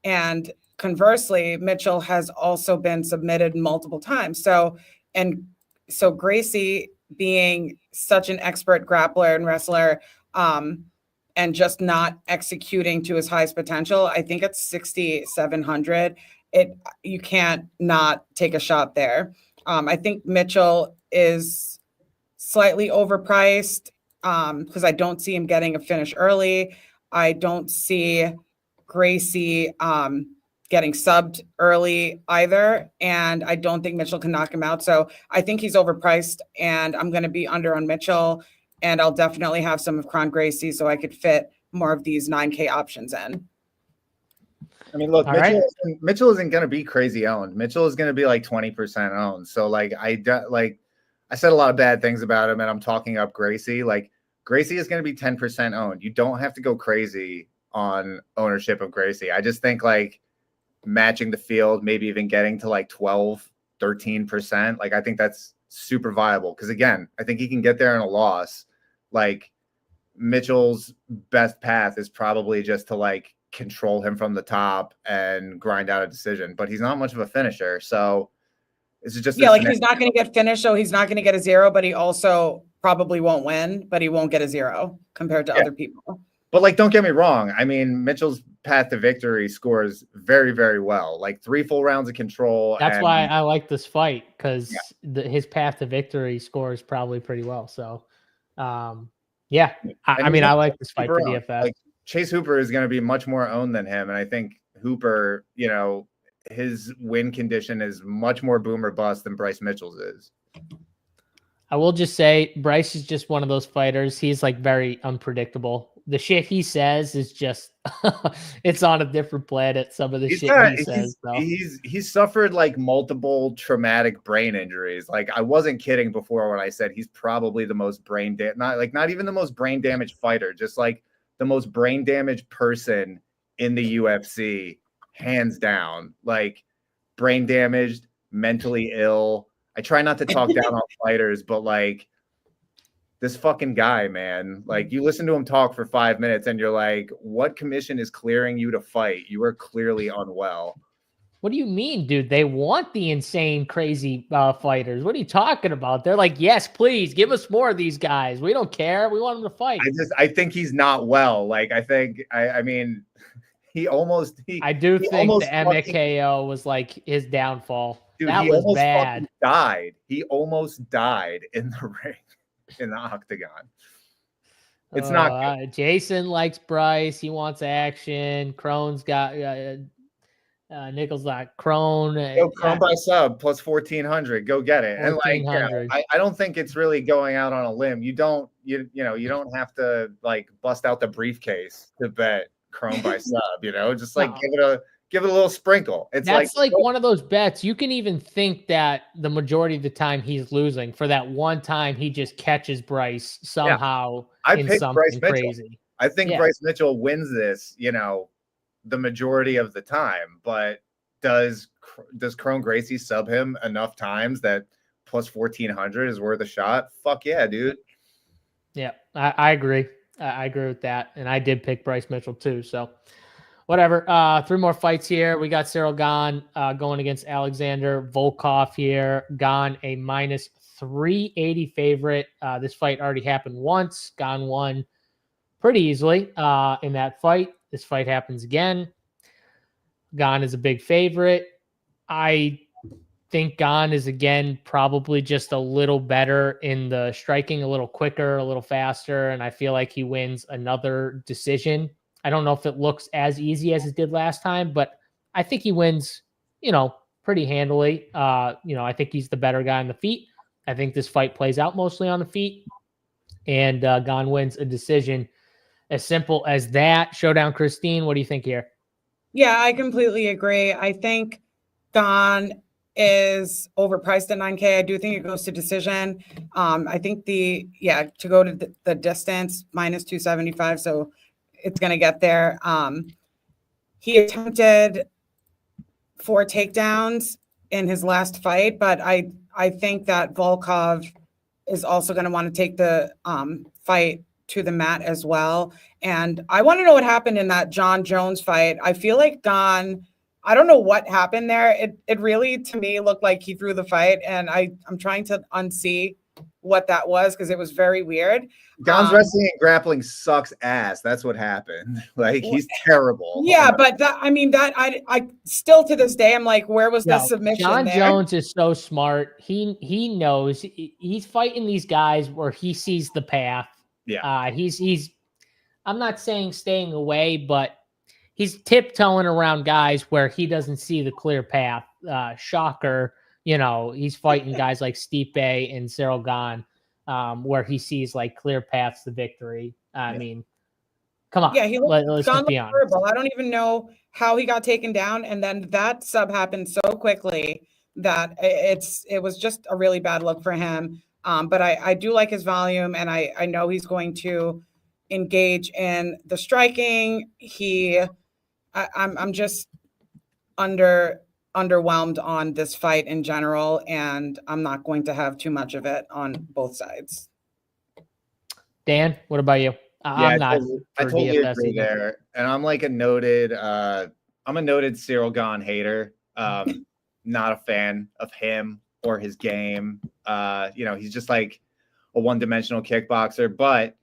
And conversely, Mitchell has also been submitted multiple times. So Gracie, being such an expert grappler and wrestler, and just not executing to his highest potential, I think at 6,700, you can't not take a shot there. I think Mitchell is slightly overpriced because I don't see him getting a finish early. I don't see Gracie getting subbed early either, and I don't think Mitchell can knock him out. So I think he's overpriced, and I'm going to be under on Mitchell, and I'll definitely have some of Gracie so I could fit more of these 9K options in. I mean, look, Mitchell isn't going to be crazy owned. Mitchell is going to be like 20% owned. So, like, I said a lot of bad things about him, and I'm talking up Gracie. Like, Gracie is going to be 10% owned. You don't have to go crazy on ownership of Gracie. I just think, like, matching the field, maybe even getting to like 12, 13%. Like, I think that's super viable. Because again, I think he can get there in a loss. Like, Mitchell's best path is probably just to like control him from the top and grind out a decision, but he's not much of a finisher. So Is it just like he's not going to get finished, so he's not going to get a 0, but he also probably won't win, but he won't get a 0 compared to other people. But like, don't get me wrong. I mean, Mitchell's path to victory scores very, very well. Like 3 full rounds of control. That's why I like this fight, because his path to victory scores probably pretty well. So, I mean, I like this fight for DFS. Like, Chase Hooper is going to be much more owned than him, and I think Hooper, you know, his win condition is much more boom or bust than Bryce Mitchell's is. I will just say Bryce is just one of those fighters. He's like very unpredictable. The shit he says is just it's on a different planet. Some of the shit he says. So. He's suffered like multiple traumatic brain injuries. Like, I wasn't kidding before when I said he's probably the most not even the most brain damaged fighter, just like the most brain damaged person in the UFC, hands down. Like, brain damaged, mentally ill. I try not to talk down on fighters, but like, this fucking guy, man, like, you listen to him talk for 5 minutes and you're like, what commission is clearing you to fight? You are clearly unwell. What do you mean, dude? They want the insane, crazy fighters. What are you talking about? They're like, yes, please give us more of these guys. We don't care. We want them to fight. I think he's not well. Like, I mean, I do think the MKO was like his downfall. Dude, that was bad. He almost died in the ring. In the octagon. It's not good. Jason likes Bryce. He wants action. Crone's got Nichols got Crone. Go Crone by sub plus 1,400. Go get it. And like, I don't think it's really going out on a limb. You don't have to like bust out the briefcase to bet Crone by sub, just like give it a little sprinkle. That's like one of those bets. You can even think that the majority of the time he's losing. For that one time, he just catches Bryce somehow in something crazy. I think Bryce Mitchell wins this, the majority of the time. But does Crone Gracie sub him enough times that plus 1,400 is worth a shot? Fuck yeah, dude. Yeah, I agree. I agree with that. And I did pick Bryce Mitchell too. So whatever. 3 more fights here. We got Cyril Gane going against Alexander Volkov here. Gane a minus 380 favorite. This fight already happened once. Gane won pretty easily in that fight. This fight happens again. Gane is a big favorite. I think Gane is, again, probably just a little better in the striking, a little quicker, a little faster, and I feel like he wins another decision. I don't know if it looks as easy as it did last time, but I think he wins, pretty handily. I think he's the better guy on the feet. I think this fight plays out mostly on the feet, and Gane wins a decision. As simple as that. Showdown, Christine, what do you think here? Yeah, I completely agree. I think Gane is overpriced at 9K. I do think it goes to decision. I think to go to the distance, minus 275, so it's going to get there. He attempted 4 takedowns in his last fight, but I think that Volkov is also going to want to take the fight to the mat as well. And I want to know what happened in that John Jones fight. I feel like Gane, I don't know what happened there. It really, to me, looked like he threw the fight, and I'm trying to unsee what that was because it was very weird. Gane's wrestling and grappling sucks ass. That's what happened. Like, he's terrible. Yeah, but I still to this day I'm like, where was the submission? John Jones is so smart. He knows he's fighting these guys where he sees the path. Yeah. He's I'm not saying staying away, but he's tiptoeing around guys where he doesn't see the clear path. Shocker. He's fighting guys like Stipe and Cyril Gane, where he sees like clear paths to victory. I mean, come on. Yeah, he let's be honest. Horrible. I don't even know how he got taken down, and then that sub happened so quickly that it was just a really bad look for him. But I do like his volume, and I know he's going to engage in the striking. I'm just underwhelmed on this fight in general, and I'm not going to have too much of it on both sides. Dan, what about you? I totally agree there. And I'm like I'm a noted Cyril Gane hater. Not a fan of him or his game. He's just like a one-dimensional kickboxer. But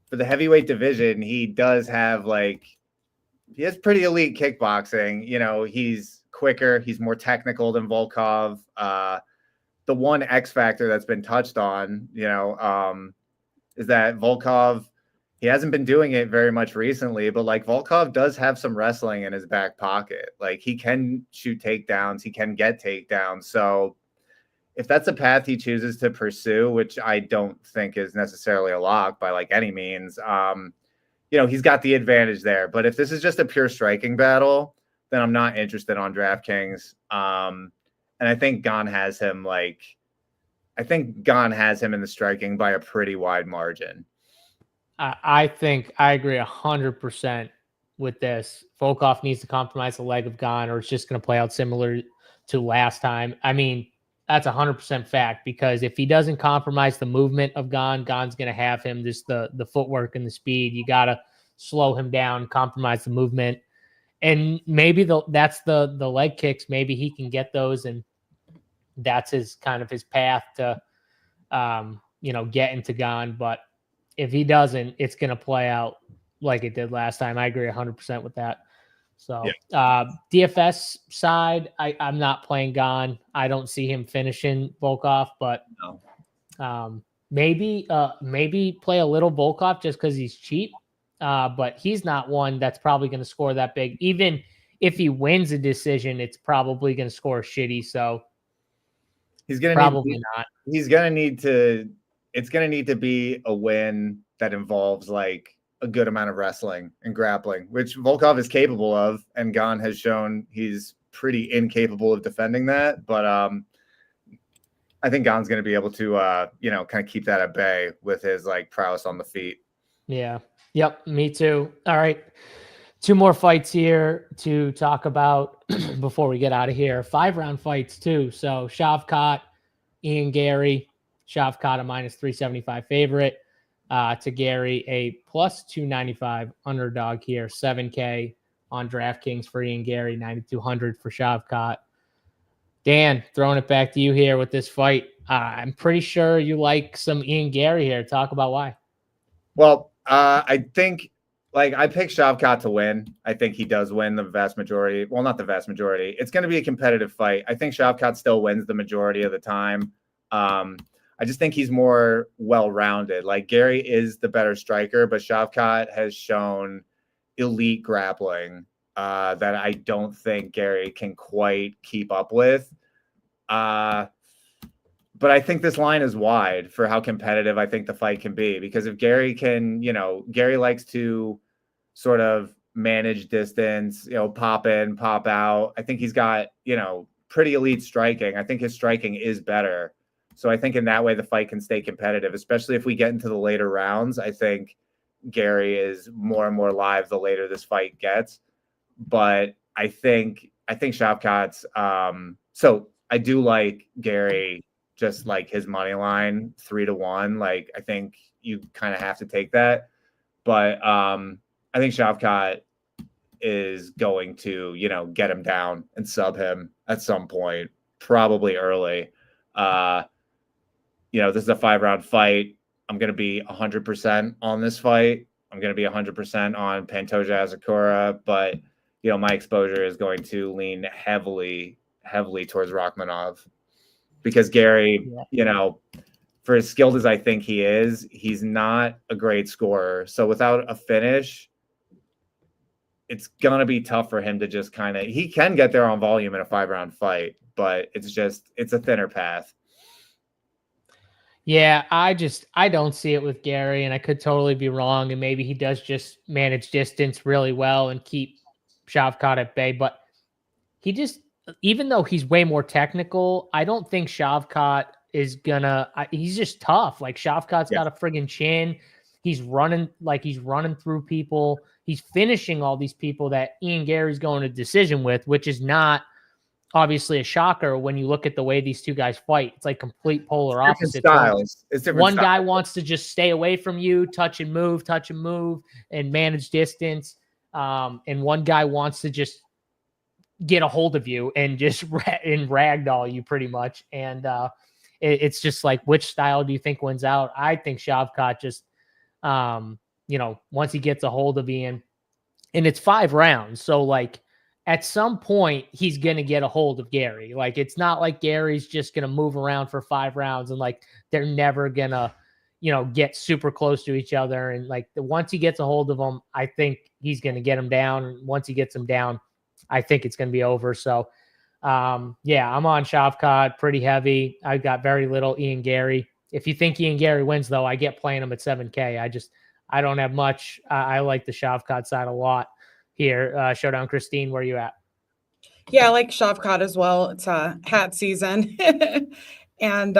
for the heavyweight division, he does have he has pretty elite kickboxing. He's quicker. He's more technical than Volkov. The one X factor that's been touched on, is that Volkov, he hasn't been doing it very much recently, but Volkov does have some wrestling in his back pocket. He can shoot takedowns, he can get takedowns. So if that's a path he chooses to pursue, which I don't think is necessarily a lock by any means, he's got the advantage there. But if this is just a pure striking battle, then I'm not interested on DraftKings. And I think Gane has him in the striking by a pretty wide margin. I think I agree 100% with this. Volkov needs to compromise the leg of Gane, or it's just going to play out similar to last time. I mean, that's 100% fact, because if he doesn't compromise the movement of Gane's going to have him, just the footwork and the speed. You got to slow him down, compromise the movement. And maybe that's the leg kicks. Maybe he can get those, and that's his path to, get into Gane. But if he doesn't, it's going to play out like it did last time. I agree 100% with that. So DFS side, I'm not playing Gane. I don't see him finishing Volkov, but maybe play a little Volkov just because he's cheap. But he's not one that's probably going to score that big. Even if he wins a decision, it's probably going to score shitty. So he's going to probably not. He's going to need to. It's going to need to be a win that involves a good amount of wrestling and grappling, which Volkov is capable of, and Gane has shown he's pretty incapable of defending that. But I think Gane's going to be able to, kind of keep that at bay with his prowess on the feet. Yeah. Yep. Me too. All right. 2 more fights here to talk about before we get out of here. 5-round fights too. So Shavkat, Ian Gary. Shavkat a -375 favorite. To Gary a +295 underdog here. 7K on DraftKings for Ian Gary, 9,200 for Shavkat. Dan, throwing it back to you here with this fight. I'm pretty sure you like some Ian Gary here. Talk about why. Well, I think I picked Shavkat to win. I think he does win the vast majority. Well, not the vast majority. It's going to be a competitive fight. I think Shavkat still wins the majority of the time. I just think he's more well-rounded. Gary is the better striker, but Shavkat has shown elite grappling that I don't think Gary can quite keep up with. But I think this line is wide for how competitive I think the fight can be, because if Gary can, Gary likes to sort of manage distance, pop in, pop out. I think he's got, pretty elite striking. I think his striking is better. So I think in that way, the fight can stay competitive, especially if we get into the later rounds. I think Gary is more and more live the later this fight gets. But I think Shavkat's so I do like Gary, just his money line 3-1. I think you kind of have to take that. But I think Shavkat is going to, get him down and sub him at some point, probably early. This is a 5-round fight. I'm going to be 100% on this fight. I'm going to be 100% on Pantoja Asakura, but, my exposure is going to lean heavily towards Rakhmonov, because Gary, for as skilled as I think he is, he's not a great scorer. So without a finish, it's going to be tough for him to just he can get there on volume in a 5-round fight, but it's a thinner path. Yeah, I don't see it with Gary, and I could totally be wrong, and maybe he does just manage distance really well and keep Shavkat at bay, but he just, even though he's way more technical, I don't think Shavkat is he's just tough. Shavkat's got a friggin' chin. He's running through people. He's finishing all these people that Ian Gary's going to decision with, which is not obviously a shocker when you look at the way these two guys fight. It's complete polar opposites. Styles. It's different. One guy wants to just stay away from you, touch and move, and manage distance. And one guy wants to just get a hold of you and just ragdoll you pretty much. And it's just like, which style do you think wins out? I think Shavkat just, once he gets a hold of Ian, and it's 5 rounds. So like at some point he's going to get a hold of Gary. Like, it's not like Gary's just going to move around for 5 rounds and like, they're never going to, get super close to each other. And like once he gets a hold of him, I think he's going to get him down. And once he gets him down, I think it's going to be over. So I'm on Shavkat pretty heavy. I've got very little Ian Gary. If you think Ian Gary wins though, I get playing him at 7K. I don't have much. I like the Shavkat side a lot here. Showdown Christine, where are you at? Yeah, I like Shavkat as well. It's hat season. And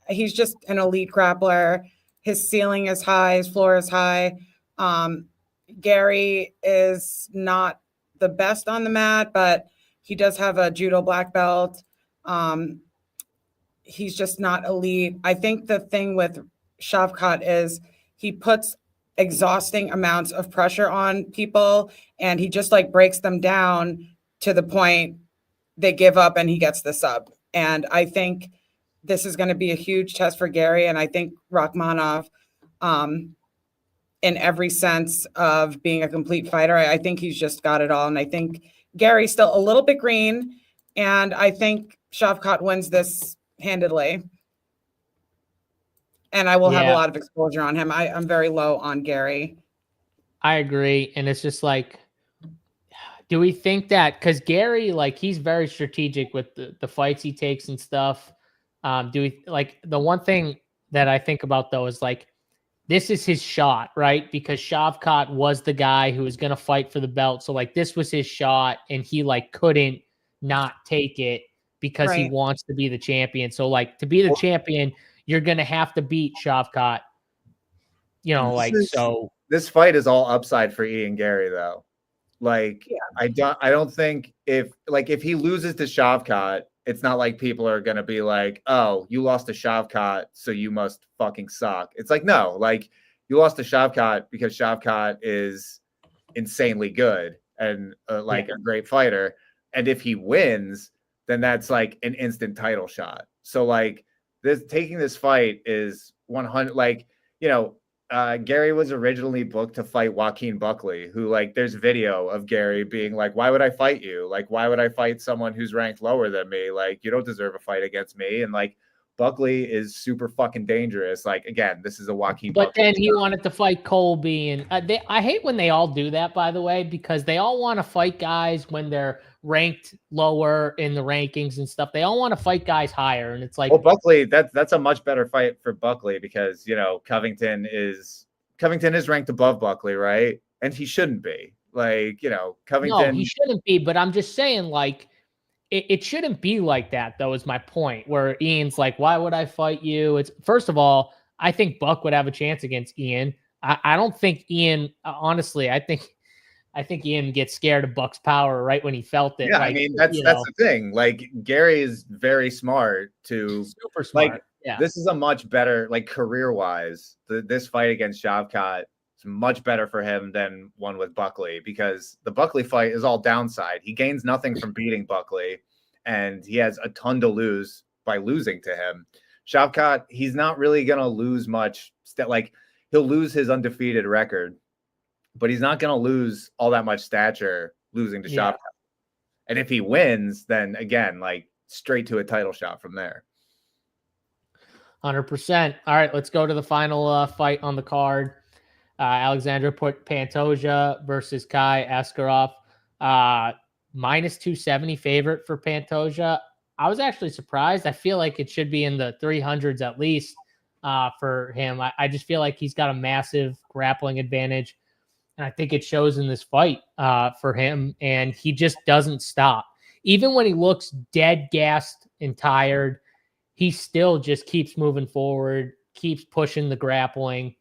he's just an elite grappler. His ceiling is high. His floor is high. Gary is not the best on the mat, but he does have a judo black belt. He's just not elite. I think the thing with Shavkat is he puts exhausting amounts of pressure on people, and he just like breaks them down to the point they give up and he gets the sub. And I think this is going to be a huge test for Gary. And I think Rakhmonov, in every sense of being a complete fighter, I think he's just got it all. And I think Gary's still a little bit green, and I think Shavkat wins this handedly. And I will have a lot of exposure on him. I'm very low on Gary. I agree. And it's just like, do we think that, because Gary, like, he's very strategic with the fights he takes and stuff. Do we, like, the one thing that I think about though is like, this is his shot, right? Because Shavkat was the guy who was going to fight for the belt. So like, this was his shot and he like couldn't not take it because he wants to be the champion. So like, to be the champion, you're going to have to beat Shavkat, so. This fight is all upside for Ian Gary though. Like, I don't think if he loses to Shavkat, it's not like people are going to be like, oh, you lost to Shavkat, so you must fucking suck. It's like, no, like, you lost to Shavkat because Shavkat is insanely good and a great fighter. And if he wins, then that's like an instant title shot. So like, taking this fight is 100, like, Gary was originally booked to fight Joaquin Buckley, who, like, there's video of Gary being like, why would I fight you? Like, why would I fight someone who's ranked lower than me? Like, you don't deserve a fight against me. And like, Buckley is super fucking dangerous. Like, again, this is a Joaquin But Buckley then he wanted to fight Colby. And I hate when they all do that, by the way, because they all want to fight guys when they're ranked lower in the rankings and stuff. They all want to fight guys higher. And it's like, well, Buckley, that's a much better fight for Buckley because, Covington is ranked above Buckley, right? And he shouldn't be. Like, Covington. No, he shouldn't be. But I'm just saying, like, it shouldn't be like that, though, is my point, where Ian's like, why would I fight you? It's, first of all, I think Buck would have a chance against Ian. I don't think Ian, honestly, I think Ian gets scared of Buck's power right when he felt it. Yeah, like, I mean, that's the thing. Like, Gary is very smart super smart. Like, this is a much better, like, career-wise, this fight against Shavkat is much better for him than one with Buckley, because the Buckley fight is all downside. He gains nothing from beating Buckley, and he has a ton to lose by losing to him. Shavkat, he's not really going to lose much. Like, he'll lose his undefeated record, but he's not going to lose all that much stature losing to Shavkat. And if he wins, then again, like, straight to a title shot from there. 100%. All right, let's go to the final fight on the card. Alexandra Pantoja versus Kai Askarov. Minus 270 favorite for Pantoja. I was actually surprised. I feel like it should be in the 300s at least for him. I just feel like he's got a massive grappling advantage. And I think it shows in this fight for him. And he just doesn't stop. Even when he looks dead gassed and tired, he still just keeps moving forward, keeps pushing the grappling,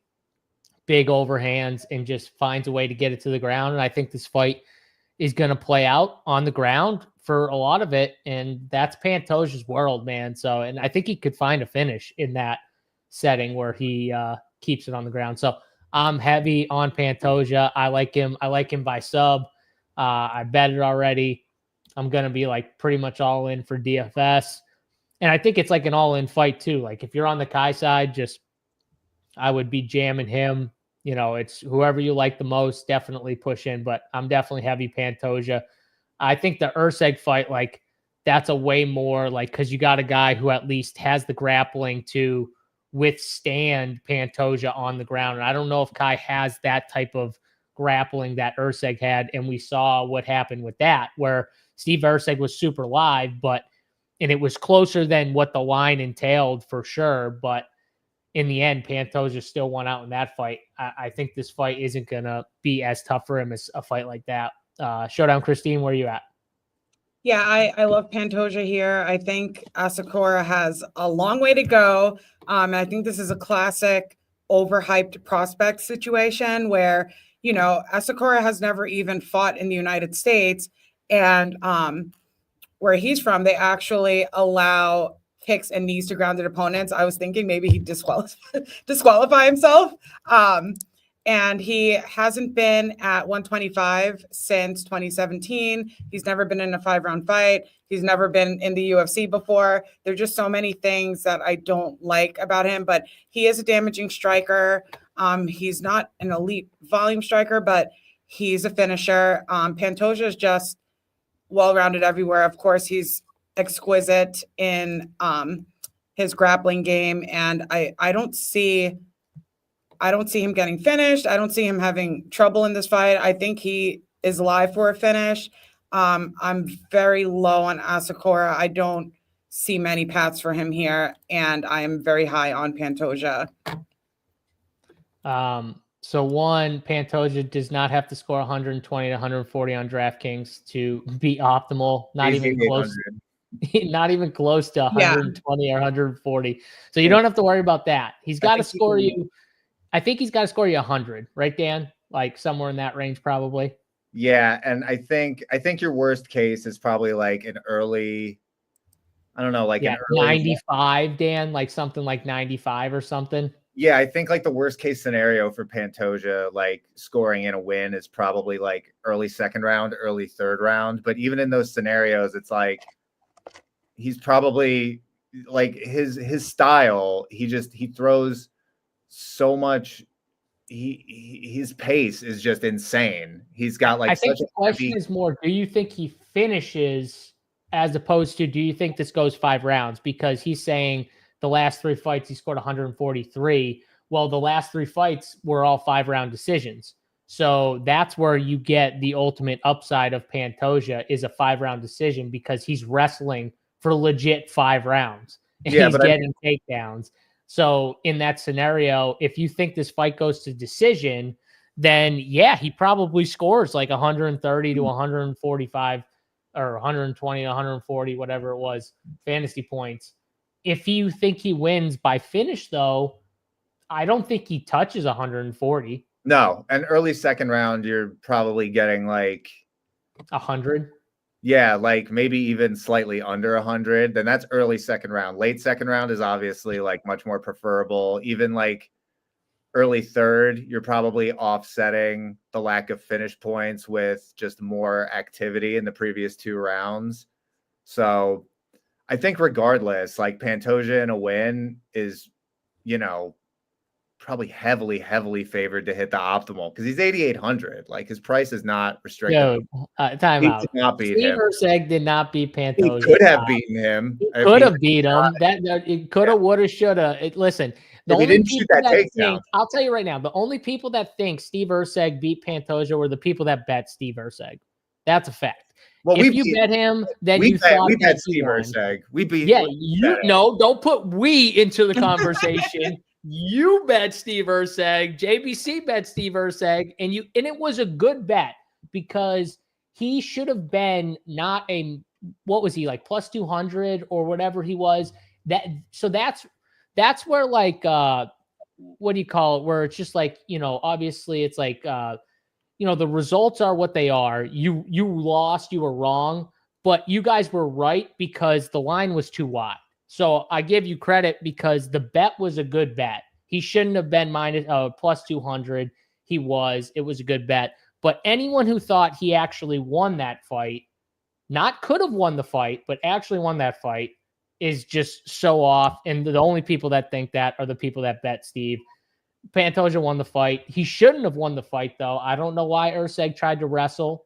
big overhands, and just finds a way to get it to the ground. And I think this fight is going to play out on the ground for a lot of it. And that's Pantoja's world, man. So, and I think he could find a finish in that setting where he keeps it on the ground. So I'm heavy on Pantoja. I like him. I like him by sub. I bet it already. I'm going to be like pretty much all in for DFS. And I think it's like an all in fight too. Like if you're on the Kai side, I would be jamming him. You know, it's whoever you like the most, definitely push in, but I'm definitely heavy Pantoja. I think the Urseg fight, like that's a way more like, cause you got a guy who at least has the grappling to withstand Pantoja on the ground. And I don't know if Kai has that type of grappling that Urseg had. And we saw what happened with that, where Steve Urseg was super live, and it was closer than what the line entailed for sure. But in the end, Pantoja still won out in that fight. I think this fight isn't going to be as tough for him as a fight like that. Showdown, Christine, where are you at? Yeah, I love Pantoja here. I think Asakura has a long way to go. I think this is a classic overhyped prospect situation where, you know, Asakura has never even fought in the United States. And where he's from, they actually allow kicks and knees to grounded opponents. I was thinking maybe he'd disqualify himself. And he hasn't been at 125 since 2017. He's never been in a 5-round fight. He's never been in the UFC before. There's just so many things that I don't like about him, but he is a damaging striker. He's not an elite volume striker, but he's a finisher. Pantoja is just well-rounded everywhere. Of course, he's exquisite in his grappling game, and I don't see him getting finished. I don't see him having trouble in this fight. I think he is live for a finish. I'm very low on Asakura. I don't see many paths for him here, and I am very high on Pantoja. So one, Pantoja does not have to score 120 to 140 on DraftKings to be optimal. Not even close. Not even close to 120 or 140. So you don't have to worry about that. He's got to score you. I think he's got to score you 100, right, Dan? Like somewhere in that range, probably. Yeah, and I think your worst case is probably like an early, I don't know, like an early 95, Dan, like something like 95 or something. Yeah, I think like the worst case scenario for Pantoja, like scoring in a win, is probably like early second round, early third round. But even in those scenarios, it's like he's probably like his style. He throws so much. His pace is just insane. He's got like. I think the question is more: do you think he finishes, as opposed to do you think this goes 5 rounds? Because he's saying the last 3 fights he scored 143. Well, the last 3 fights were all 5-round decisions. So that's where you get the ultimate upside of Pantoja is a 5-round decision, because he's wrestling for legit 5 rounds. And he's getting takedowns. So in that scenario, if you think this fight goes to decision, then yeah, he probably scores like 130 to 145 or 120 to 140, whatever it was, fantasy points. If you think he wins by finish, though, I don't think he touches 140. No, and early second round, you're probably getting like 100. Yeah, like maybe even slightly under 100. Then that's early second round. Late second round is obviously like much more preferable. Even like early third, you're probably offsetting the lack of finish points with just more activity in the previous 2 rounds. So I think regardless, like Pantoja in a win is, you know, probably heavily favored to hit the optimal, because he's 8,800. Like his price is not restricted. Time out. Steve Urseg did not beat Pantoja. He could have beaten him. He could have beat him. That it coulda, woulda, shoulda. Listen, the only people that think, I'll tell you right now, the only people that think Steve Urseg beat Pantoja were the people that bet Steve Urseg. That's a fact. Well, if you bet him, then you thought we bet Steve Urseg. We beat. Yeah, don't put we into the conversation. You bet Steve Urseg. JBC bet Steve Urseg, and it was a good bet, because he should have been not a, what was he, like plus 200 or whatever he was. That's where like what do you call it? Where it's just like, obviously it's like the results are what they are. You lost, you were wrong, but you guys were right because the line was too wide. So I give you credit because the bet was a good bet. He shouldn't have been plus 200. It was a good bet. But anyone who thought he actually won that fight not could have won the fight, but actually won that fight, is just so off. And the only people that think that are the people that bet Steve. Pantoja won the fight. He shouldn't have won the fight, though. I don't know why Usyk tried to wrestle.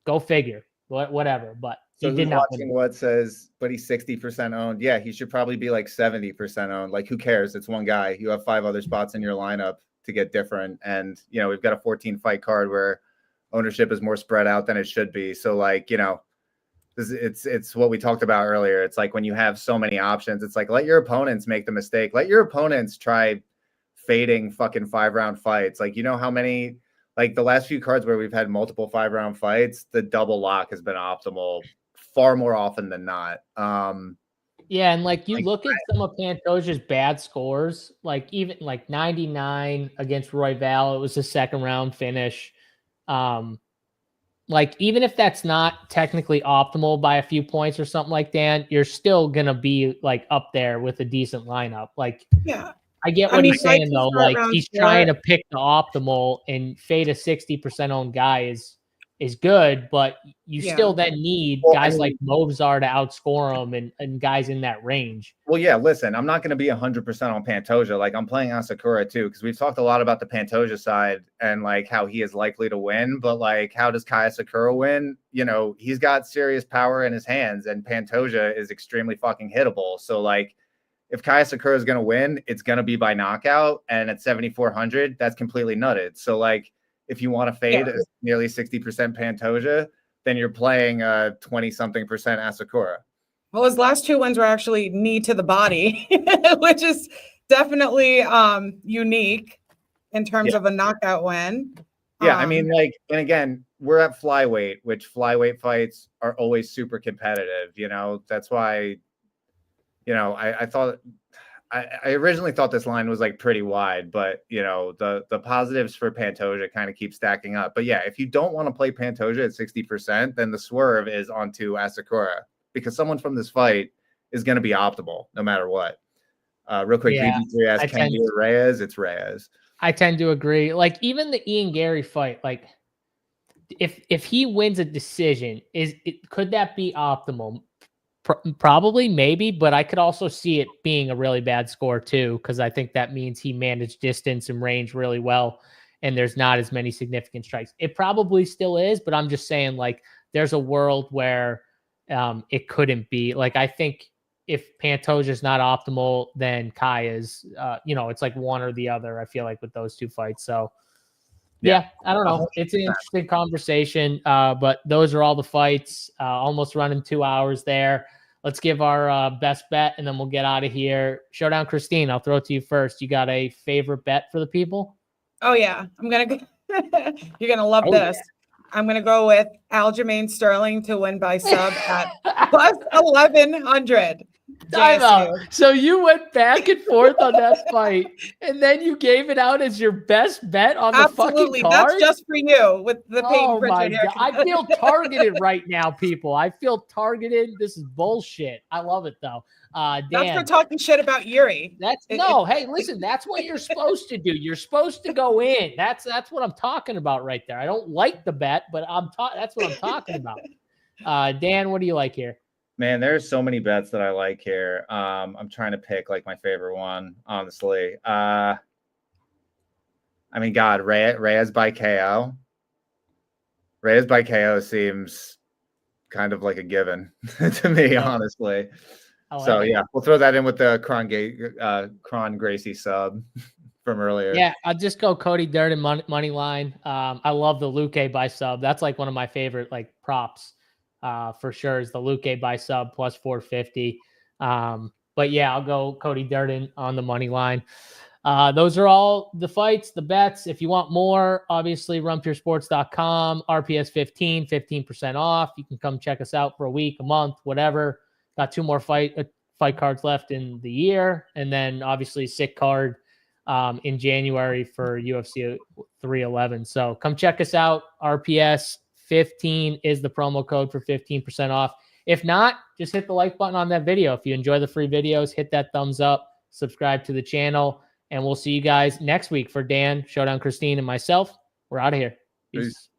Go figure. Whatever. But so he did not win. What says, but he's 60% owned. Yeah, he should probably be like 70% owned. Like, who cares? It's one guy. You have 5 other spots in your lineup to get different. And, you know, we've got a 14 fight card where ownership is more spread out than it should be. So, like, you know, it's what we talked about earlier. It's like when you have so many options, it's like, let your opponents make the mistake. Let your opponents try fading fucking 5-round fights. Like, you know how many, like the last few cards where we've had multiple 5-round fights, the double lock has been optimal far more often than not. Yeah, and like you look at some of Pantoja's bad scores, like even like 99 against Royval, it was a 2nd round finish. Like, even if that's not technically optimal by a few points or something like that, you're still going to be like up there with a decent lineup. Like, yeah, I get what he's saying though. Like, he's trying to pick the optimal, and fade a 60% owned guy is good, but you still then need guys like Movzar to outscore him and guys in that range. Well, yeah, listen, I'm not going to be 100% on Pantoja. Like, I'm playing Asakura too, because we've talked a lot about the Pantoja side and like how he is likely to win, but like, how does Kai Asakura win? You know, he's got serious power in his hands, and Pantoja is extremely fucking hittable. So like, if Kai Asakura is going to win, it's going to be by knockout, and at 7,400, that's completely nutted. So like, if you want to fade nearly 60% Pantoja, then you're playing 20-something% Asakura. Well, his last 2 wins were actually knee to the body, which is definitely unique in terms of a knockout win. Yeah, I mean, like, and again, we're at flyweight, which flyweight fights are always super competitive. You know, that's why, you know, I originally thought this line was like pretty wide, but you know, the positives for Pantoja kind of keep stacking up. But yeah, if you don't want to play Pantoja at 60%, then the swerve is onto Asakura, because someone from this fight is going to be optimal no matter what. Real quick, BG3 asks, can you Reyes? It's Reyes. I tend to agree. Like, even the Ian Gary fight, like if he wins a decision, could that be optimal? Probably, maybe, but I could also see it being a really bad score too, because I think that means he managed distance and range really well, and there's not as many significant strikes. It probably still is, but I'm just saying, like, there's a world where it couldn't be. Like, I think if Pantoja is not optimal, then Kai is. You know, it's like one or the other, I feel like, with those 2 fights. So yeah, I don't know. It's an interesting conversation, but those are all the fights. Almost running 2 hours there. Let's give our best bet, and then we'll get out of here. Showdown Christine, I'll throw it to you first. You got a favorite bet for the people? Oh, yeah. I'm going to go. You're going to love this. Yeah. I'm going to go with Aljamain Sterling to win by sub at plus 1,100. Time out. So you went back and forth on that fight, and then you gave it out as your best bet on the fucking card? That's just for you with the Peyton Pritchard here. I feel targeted right now, people. I feel targeted. This is bullshit. I love it, though. Dan, that's for talking shit about Yuri. Hey, listen, that's what you're supposed to do. You're supposed to go in. That's what I'm talking about right there. I don't like the bet, but that's what I'm talking about. Dan, what do you like here? Man, there's so many bets that I like here. I'm trying to pick like my favorite one, honestly. I mean, God, Reyes by KO. Reyes by KO seems kind of like a given to me, honestly. So yeah, we'll throw that in with the Kron Gracie sub from earlier. Yeah, I'll just go Cody Durden money line. I love the Luque by sub. That's like one of my favorite like props. For sure is the Luque by sub plus 450. But yeah, I'll go Cody Durden on the money line. Those are all the fights, the bets. If you want more, obviously rumpuresports.com, RPS 15% off. You can come check us out for a week, a month, whatever. Got 2 more fight cards left in the year. And then obviously sick card in January for UFC 311. So come check us out. RPS 15 is the promo code for 15% off. If not, just hit the like button on that video. If you enjoy the free videos, hit that thumbs up, subscribe to the channel, and we'll see you guys next week for Dan, Showdown Christine, and myself. We're out of here. Peace.